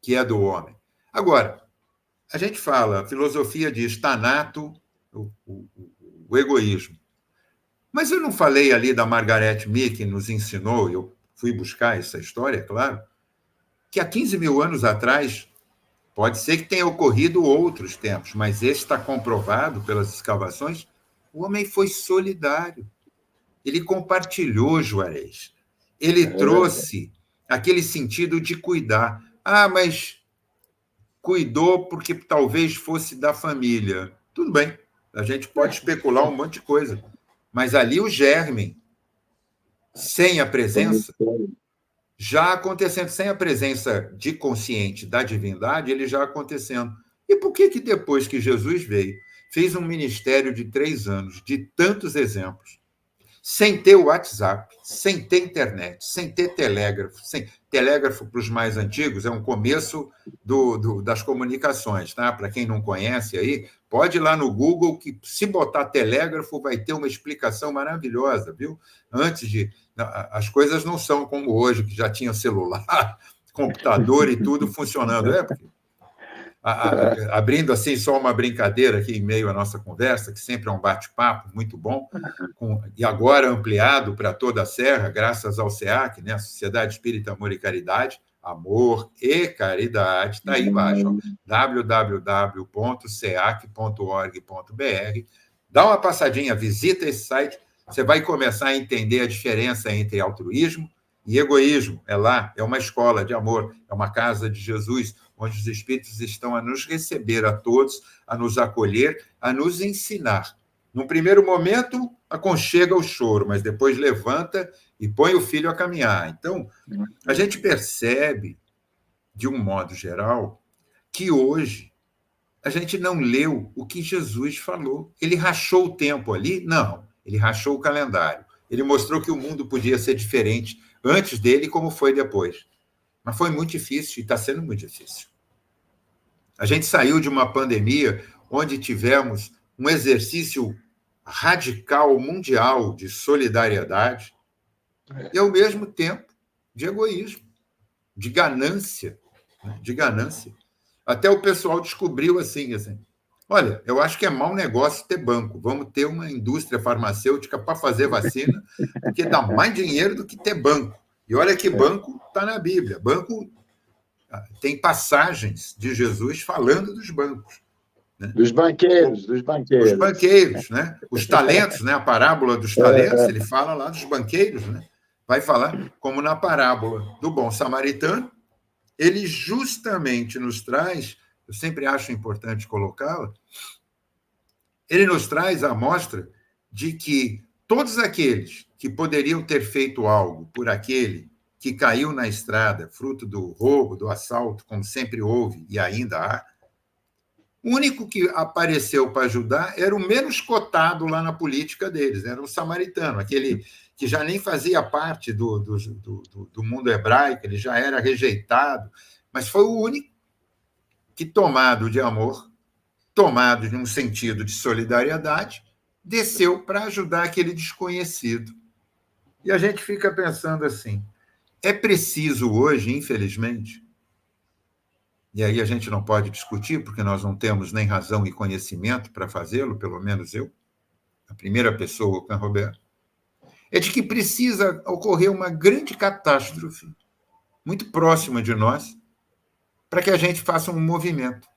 que é do homem. Agora, a gente fala, a filosofia diz, está nato o egoísmo. Mas eu não falei ali da Margaret Mead, que nos ensinou, eu fui buscar essa história, claro, que há 15 mil anos atrás, pode ser que tenha ocorrido outros tempos, mas esse está comprovado pelas escavações, o homem foi solidário. Ele compartilhou, Juarez. Ele trouxe aquele sentido de cuidar. Ah, mas cuidou porque talvez fosse da família. Tudo bem, a gente pode especular um monte de coisa. Mas ali o germe, sem a presença, já acontecendo, sem a presença de consciente da divindade, ele já acontecendo. E por que depois que Jesus veio, fez um ministério de 3 anos, de tantos exemplos, sem ter o WhatsApp, sem ter internet, sem ter telégrafo, telégrafo para os mais antigos é um começo das comunicações, tá? Para quem não conhece aí, pode ir lá no Google que se botar telégrafo vai ter uma explicação maravilhosa, viu? As coisas não são como hoje, que já tinha celular, computador e tudo funcionando. Porque abrindo assim só uma brincadeira aqui em meio à nossa conversa, que sempre é um bate-papo muito bom, e agora ampliado para toda a Serra, graças ao SEAC, né? Sociedade Espírita Amor e Caridade, amor e caridade, está aí embaixo, www.seac.org.br. Dá uma passadinha, visita esse site, você vai começar a entender a diferença entre altruísmo e egoísmo. É lá, é uma escola de amor, é uma casa de Jesus, onde os espíritos estão a nos receber a todos, a nos acolher, a nos ensinar. Num primeiro momento, aconchega o choro, mas depois levanta e põe o filho a caminhar. Então, a gente percebe, de um modo geral, que hoje a gente não leu o que Jesus falou. Ele rachou o tempo ali? Não, ele rachou o calendário. Ele mostrou que o mundo podia ser diferente antes dele, como foi depois. Mas foi muito difícil, e está sendo muito difícil. A gente saiu de uma pandemia onde tivemos um exercício radical mundial de solidariedade e, ao mesmo tempo, de egoísmo, de ganância, né? De ganância. Até o pessoal descobriu assim, olha, eu acho que é mau negócio ter banco, vamos ter uma indústria farmacêutica para fazer vacina, porque dá mais dinheiro do que ter banco. E olha que banco está na Bíblia. Banco tem passagens de Jesus falando dos bancos. Né? Dos banqueiros. Os banqueiros, né? Os talentos, né? A parábola dos talentos, ele fala lá dos banqueiros, né? Vai falar como na parábola do bom samaritano, ele justamente nos traz, eu sempre acho importante colocá-la, Ele nos traz a mostra de que todos aqueles que poderiam ter feito algo por aquele que caiu na estrada, fruto do roubo, do assalto, como sempre houve e ainda há, o único que apareceu para ajudar era o menos cotado lá na política deles, era o samaritano, aquele que já nem fazia parte do mundo hebraico, ele já era rejeitado, mas foi o único que, tomado de amor, tomado de um sentido de solidariedade, desceu para ajudar aquele desconhecido. E a gente fica pensando assim, é preciso hoje, infelizmente, e aí a gente não pode discutir, porque nós não temos nem razão e conhecimento para fazê-lo, pelo menos eu, a primeira pessoa, o Canrobert, é de que precisa ocorrer uma grande catástrofe, muito próxima de nós, para que a gente faça um movimento.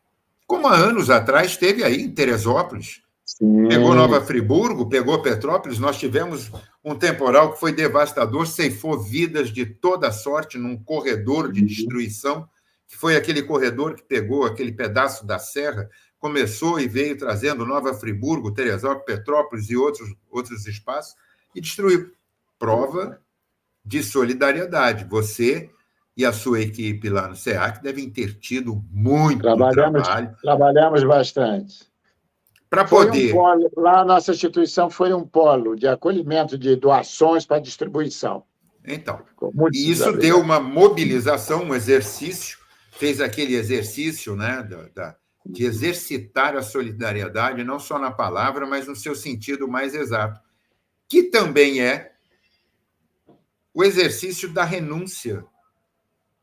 Como há anos atrás teve aí em Teresópolis, Sim. Pegou Nova Friburgo, pegou Petrópolis, nós tivemos um temporal que foi devastador, ceifou vidas de toda sorte num corredor de destruição, que foi aquele corredor que pegou aquele pedaço da serra, começou e veio trazendo Nova Friburgo, Teresópolis, Petrópolis e outros espaços, e destruiu. Prova de solidariedade. Você e a sua equipe lá no SEAC devem ter tido muito trabalho. Trabalhamos bastante. Para poder... Lá a nossa instituição foi um polo de acolhimento de doações para distribuição. Então, e isso deu uma mobilização, um exercício, fez aquele exercício, né, de exercitar a solidariedade, não só na palavra, mas no seu sentido mais exato, que também é o exercício da renúncia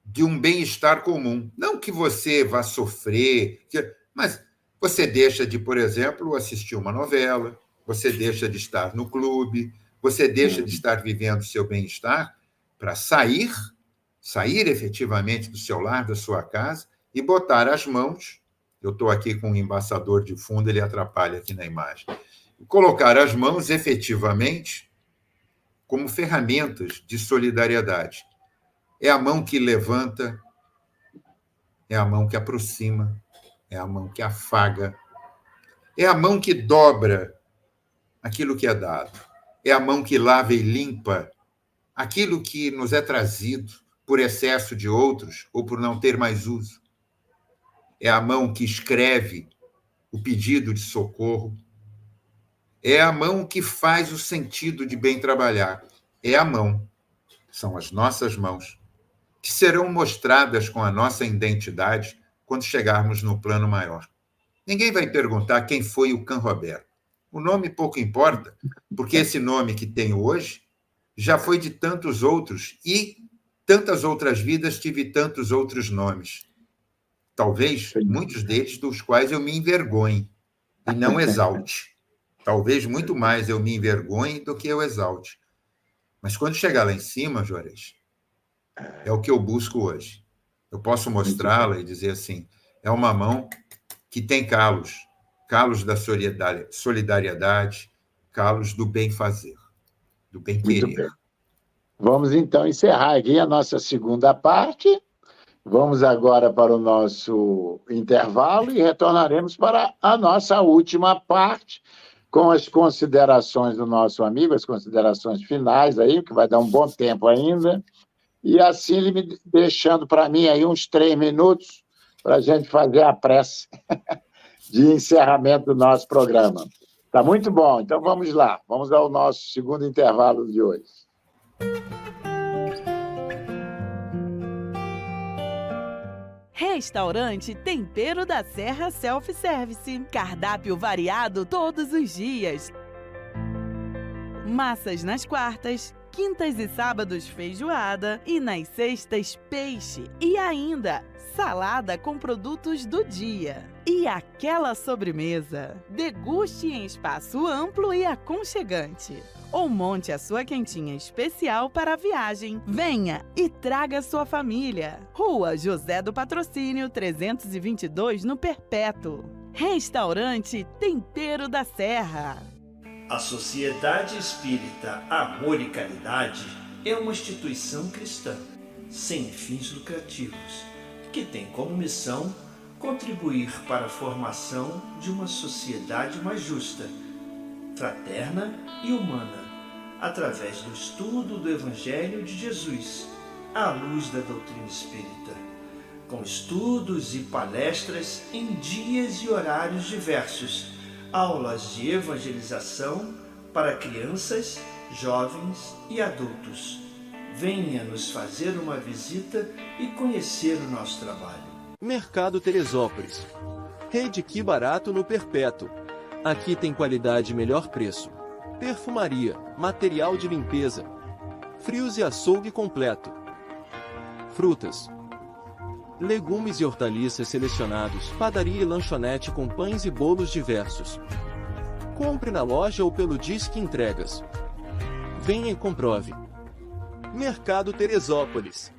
de um bem-estar comum. Não que você vá sofrer, mas você deixa de, por exemplo, assistir uma novela, você deixa de estar no clube, você deixa de estar vivendo seu bem-estar para sair efetivamente do seu lar, da sua casa, e botar as mãos, eu estou aqui com um embaçador de fundo, ele atrapalha aqui na imagem, colocar as mãos efetivamente como ferramentas de solidariedade. É a mão que levanta, é a mão que aproxima, é a mão que afaga, é a mão que dobra aquilo que é dado, é a mão que lava e limpa aquilo que nos é trazido por excesso de outros ou por não ter mais uso. É a mão que escreve o pedido de socorro, é a mão que faz o sentido de bem trabalhar, é a mão, são as nossas mãos, que serão mostradas com a nossa identidade quando chegarmos no plano maior. Ninguém vai perguntar quem foi o Canrobert. O nome pouco importa, porque esse nome que tenho hoje já foi de tantos outros e tantas outras vidas tive tantos outros nomes. Talvez muitos deles dos quais eu me envergonhe e não exalte. Talvez muito mais eu me envergonhe do que eu exalte. Mas quando chegar lá em cima, Juarez, é o que eu busco hoje. Eu posso mostrá-la e dizer assim, é uma mão que tem calos da solidariedade, calos do bem-fazer, do bem-querer. Vamos, então, encerrar aqui a nossa segunda parte. Vamos agora para o nosso intervalo e retornaremos para a nossa última parte, com as considerações do nosso amigo, as considerações finais aí, que vai dar um bom tempo ainda. E assim ele me deixando para mim aí uns 3 minutos para a gente fazer a prece de encerramento do nosso programa. Está muito bom, então vamos lá. Vamos ao nosso segundo intervalo de hoje. Restaurante Tempero da Serra Self-Service. Cardápio variado todos os dias. Massas nas quartas, quintas e sábados feijoada e nas sextas peixe e ainda salada com produtos do dia. E aquela sobremesa. Deguste em espaço amplo e aconchegante. Ou monte a sua quentinha especial para a viagem. Venha e traga sua família. Rua José do Patrocínio, 322, no Perpétuo. Restaurante Tempero da Serra. A Sociedade Espírita Amor e Caridade é uma instituição cristã, sem fins lucrativos, que tem como missão contribuir para a formação de uma sociedade mais justa, fraterna e humana, através do estudo do Evangelho de Jesus, à luz da doutrina espírita, com estudos e palestras em dias e horários diversos, aulas de evangelização para crianças, jovens e adultos. Venha nos fazer uma visita e conhecer o nosso trabalho. Mercado Teresópolis. Rede Que Barato no Perpétuo. Aqui tem qualidade e melhor preço. Perfumaria, material de limpeza, frios e açougue completo. Frutas, legumes e hortaliças selecionados, padaria e lanchonete com pães e bolos diversos. Compre na loja ou pelo Disque Entregas. Venha e comprove. Mercado Teresópolis.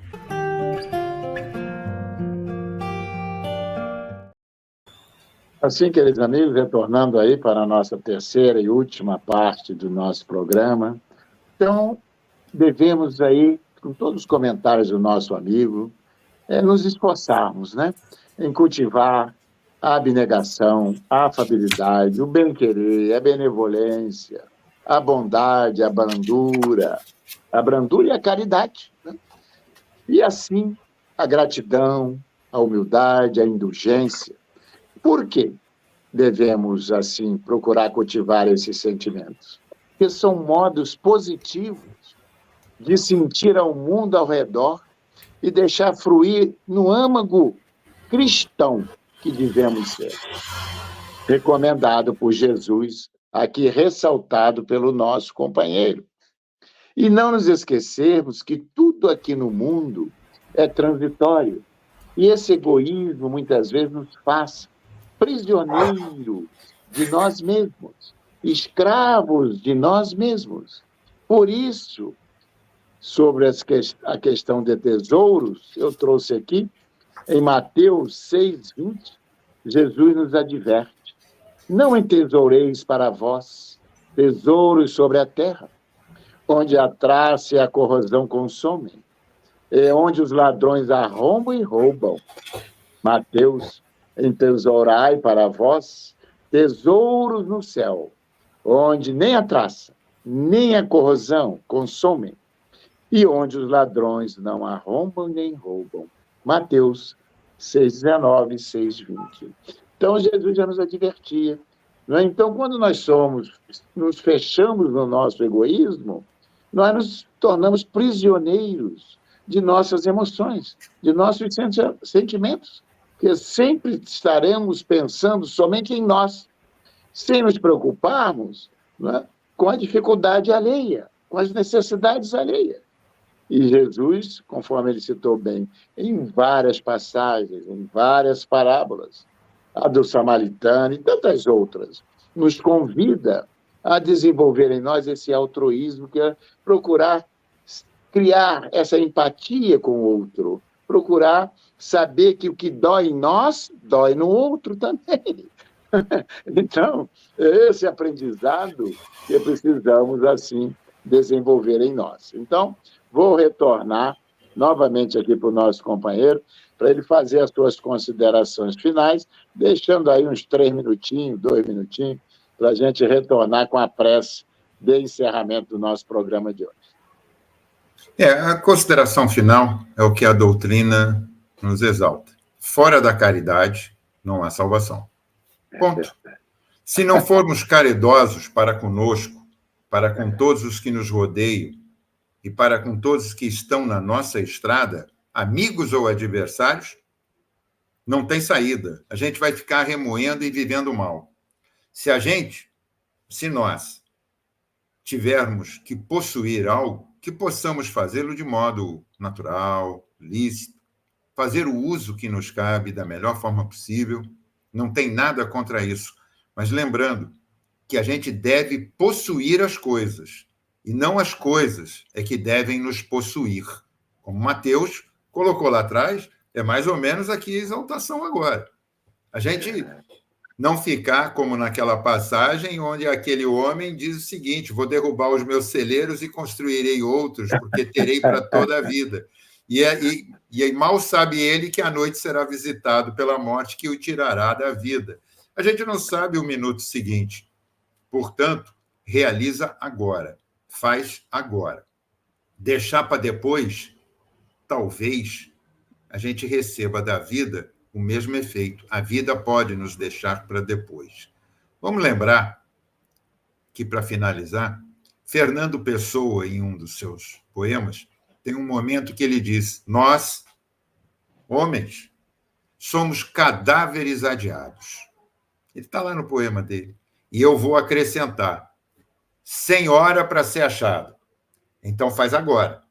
Assim, queridos amigos, retornando aí para a nossa terceira e última parte do nosso programa. Então, devemos aí, com todos os comentários do nosso amigo, nos esforçarmos, né, em cultivar a abnegação, a afabilidade, o bem-querer, a benevolência, a bondade, a brandura e a caridade, né? E assim, a gratidão, a humildade, a indulgência. Por que devemos, assim, procurar cultivar esses sentimentos? Porque são modos positivos de sentir ao mundo ao redor e deixar fruir no âmago cristão que devemos ser. Recomendado por Jesus, aqui ressaltado pelo nosso companheiro. E não nos esquecermos que tudo aqui no mundo é transitório. E esse egoísmo, muitas vezes, nos faz prisioneiros de nós mesmos, escravos de nós mesmos. Por isso, sobre a questão de tesouros, eu trouxe aqui, em Mateus 6:20, Jesus nos adverte: não entesoureis para vós tesouros sobre a terra, onde a traça e a corrosão consomem, onde os ladrões arrombam e roubam. Mateus: entesourai para vós tesouros no céu, onde nem a traça, nem a corrosão consomem, e onde os ladrões não arrombam nem roubam. Mateus 6:19 e 6:20. Então, Jesus já nos advertia. Não é? Então, quando nós nos fechamos no nosso egoísmo, nós nos tornamos prisioneiros de nossas emoções, de nossos sentimentos, porque sempre estaremos pensando somente em nós, sem nos preocuparmos, não é, com a dificuldade alheia, com as necessidades alheias. E Jesus, conforme ele citou bem, em várias passagens, em várias parábolas, a do samaritano e tantas outras, nos convida a desenvolver em nós esse altruísmo, que é procurar criar essa empatia com o outro, procurar saber que o que dói em nós, dói no outro também. Então, esse aprendizado que precisamos, assim, desenvolver em nós. Então, vou retornar novamente aqui para o nosso companheiro, para ele fazer as suas considerações finais, deixando aí uns 3 minutinhos, 2 minutinhos, para a gente retornar com a prece de encerramento do nosso programa de hoje. A consideração final é o que a doutrina nos exalta. Fora da caridade, não há salvação. Ponto. Se não formos caridosos para conosco, para com todos os que nos rodeiam e para com todos os que estão na nossa estrada, amigos ou adversários, não tem saída. A gente vai ficar remoendo e vivendo mal. Se nós tivermos que possuir algo, que possamos fazê-lo de modo natural, lícito, fazer o uso que nos cabe da melhor forma possível, não tem nada contra isso. Mas lembrando que a gente deve possuir as coisas, e não as coisas é que devem nos possuir. Como Mateus colocou lá atrás, é mais ou menos aqui a exaltação agora. A gente não ficar como naquela passagem onde aquele homem diz o seguinte: vou derrubar os meus celeiros e construirei outros, porque terei para toda a vida. E mal sabe ele que a noite será visitado pela morte que o tirará da vida. A gente não sabe o minuto seguinte. Portanto, realiza agora, faz agora. Deixar para depois, talvez a gente receba da vida o mesmo efeito. A vida pode nos deixar para depois. Vamos lembrar que, para finalizar, Fernando Pessoa, em um dos seus poemas, tem um momento que ele diz: nós, homens, somos cadáveres adiados. Ele está lá no poema dele. E eu vou acrescentar: sem hora para ser achado. Então faz agora.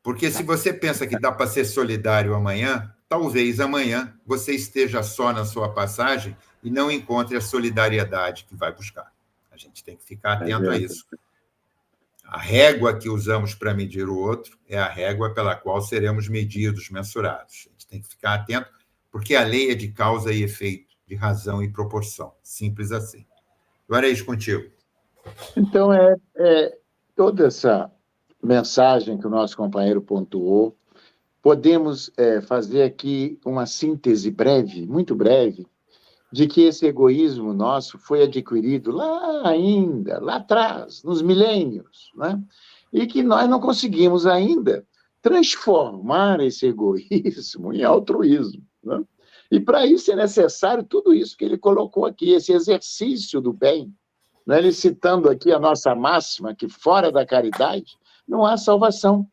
Porque se você pensa que dá para ser solidário amanhã, talvez amanhã você esteja só na sua passagem e não encontre a solidariedade que vai buscar. A gente tem que ficar atento a isso. A régua que usamos para medir o outro é a régua pela qual seremos medidos, mensurados. A gente tem que ficar atento, porque a lei é de causa e efeito, de razão e proporção. Simples assim. Juarez, contigo. Então, toda essa mensagem que o nosso companheiro pontuou, podemos fazer aqui uma síntese breve, muito breve, de que esse egoísmo nosso foi adquirido lá atrás, nos milênios, né? E que nós não conseguimos ainda transformar esse egoísmo em altruísmo, né? E para isso é necessário tudo isso que ele colocou aqui, esse exercício do bem, né? Ele citando aqui a nossa máxima, que fora da caridade não há salvação.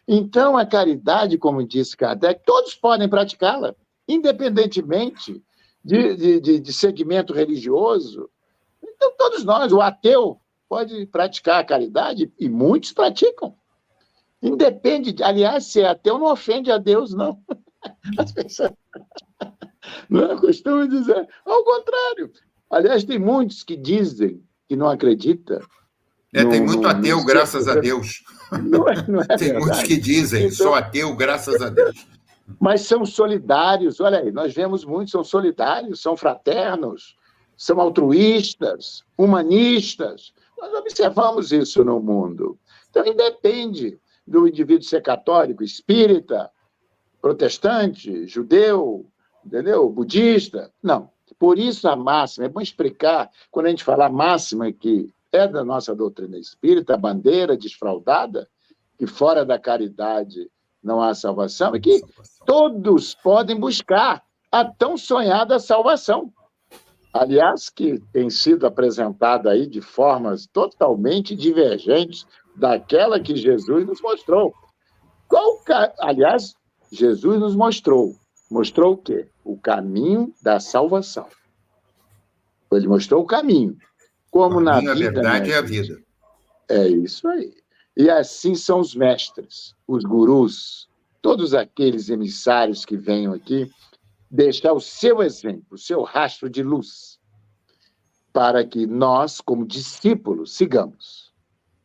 Então, a caridade, como disse Kardec, todos podem praticá-la, independentemente de segmento religioso. Então, todos nós, o ateu, pode praticar a caridade, e muitos praticam. Independe, aliás, ser ateu não ofende a Deus, não. As pessoas não costumam dizer, ao contrário. Aliás, tem muitos que dizem que não acreditam. Tem muito ateu, graças a Deus. Não é tem verdade. Muitos que dizem, então, sou ateu, graças a Deus. Mas são solidários, olha aí, nós vemos muitos, são solidários, são fraternos, são altruístas, humanistas. Nós observamos isso no mundo. Então, independe do indivíduo ser católico, espírita, protestante, judeu, entendeu? Budista. Não. Por isso a máxima, é bom explicar, quando a gente fala a máxima que é da nossa doutrina espírita, a bandeira desfraldada, que fora da caridade não há salvação, e que todos podem buscar a tão sonhada salvação. Aliás, que tem sido apresentada aí de formas totalmente divergentes daquela que Jesus nos mostrou. Aliás, Jesus nos mostrou o quê? O caminho da salvação. Ele mostrou o caminho. Como na vida, a verdade, né, é a vida. É isso aí. E assim são os mestres, os gurus, todos aqueles emissários que venham aqui deixar o seu exemplo, o seu rastro de luz, para que nós, como discípulos, sigamos.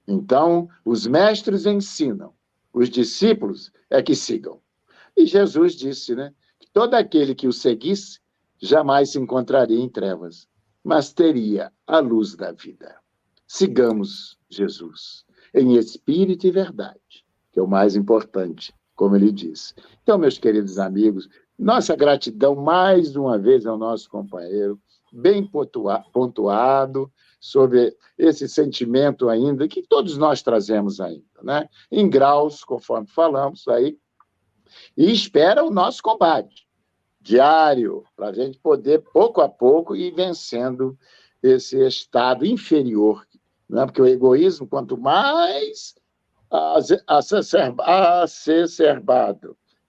Então, os mestres ensinam, os discípulos é que sigam. E Jesus disse, né, que todo aquele que o seguisse jamais se encontraria em trevas, mas teria a luz da vida. Sigamos Jesus, em espírito e verdade, que é o mais importante, como ele disse. Então, meus queridos amigos, nossa gratidão mais uma vez ao nosso companheiro, bem pontuado sobre esse sentimento ainda, que todos nós trazemos ainda, né? Em graus, conforme falamos aí, e espera o nosso combate diário, para a gente poder, pouco a pouco, ir vencendo esse estado inferior, né? Porque o egoísmo, quanto mais acerbado,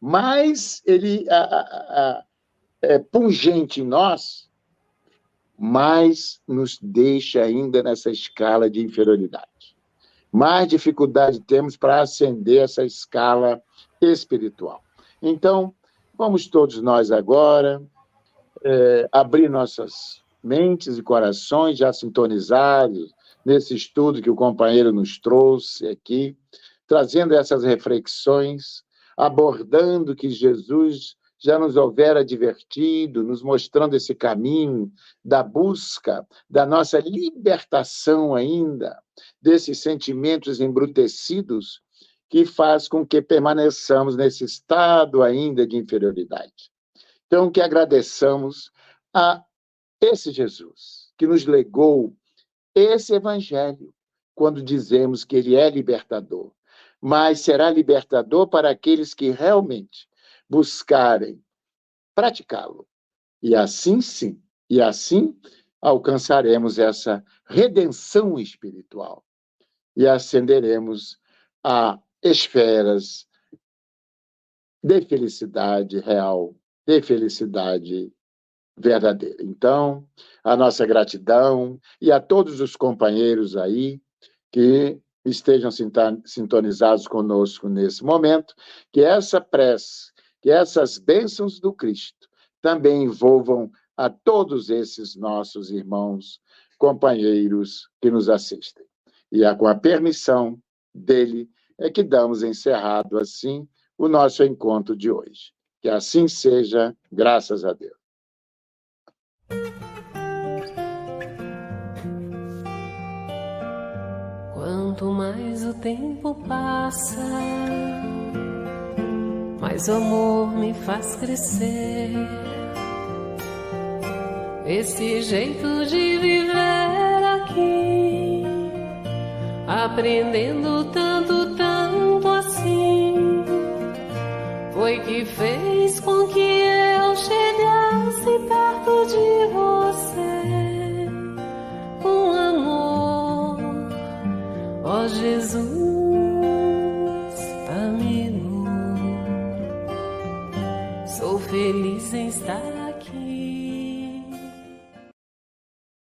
mais ele é pungente em nós, mais nos deixa ainda nessa escala de inferioridade. Mais dificuldade temos para ascender essa escala espiritual. Então, vamos todos nós agora abrir nossas mentes e corações já sintonizados nesse estudo que o companheiro nos trouxe aqui, trazendo essas reflexões, abordando que Jesus já nos houvera advertido, nos mostrando esse caminho da busca, da nossa libertação ainda, desses sentimentos embrutecidos que faz com que permaneçamos nesse estado ainda de inferioridade. Então, que agradeçamos a esse Jesus, que nos legou esse evangelho, quando dizemos que ele é libertador, mas será libertador para aqueles que realmente buscarem praticá-lo. E assim sim, e assim alcançaremos essa redenção espiritual e ascenderemos a esferas de felicidade real, de felicidade verdadeira. Então, a nossa gratidão e a todos os companheiros aí que estejam sintonizados conosco nesse momento, que essa prece, que essas bênçãos do Cristo também envolvam a todos esses nossos irmãos, companheiros que nos assistem. E com a permissão dele é que damos encerrado assim o nosso encontro de hoje. Que assim seja, graças a Deus. Quanto mais o tempo passa, mais o amor me faz crescer. Esse jeito de viver aqui, aprendendo tanto, tanto assim, foi que fez com que eu chegasse perto de você, com amor, ó Jesus amigo. Sou feliz em estar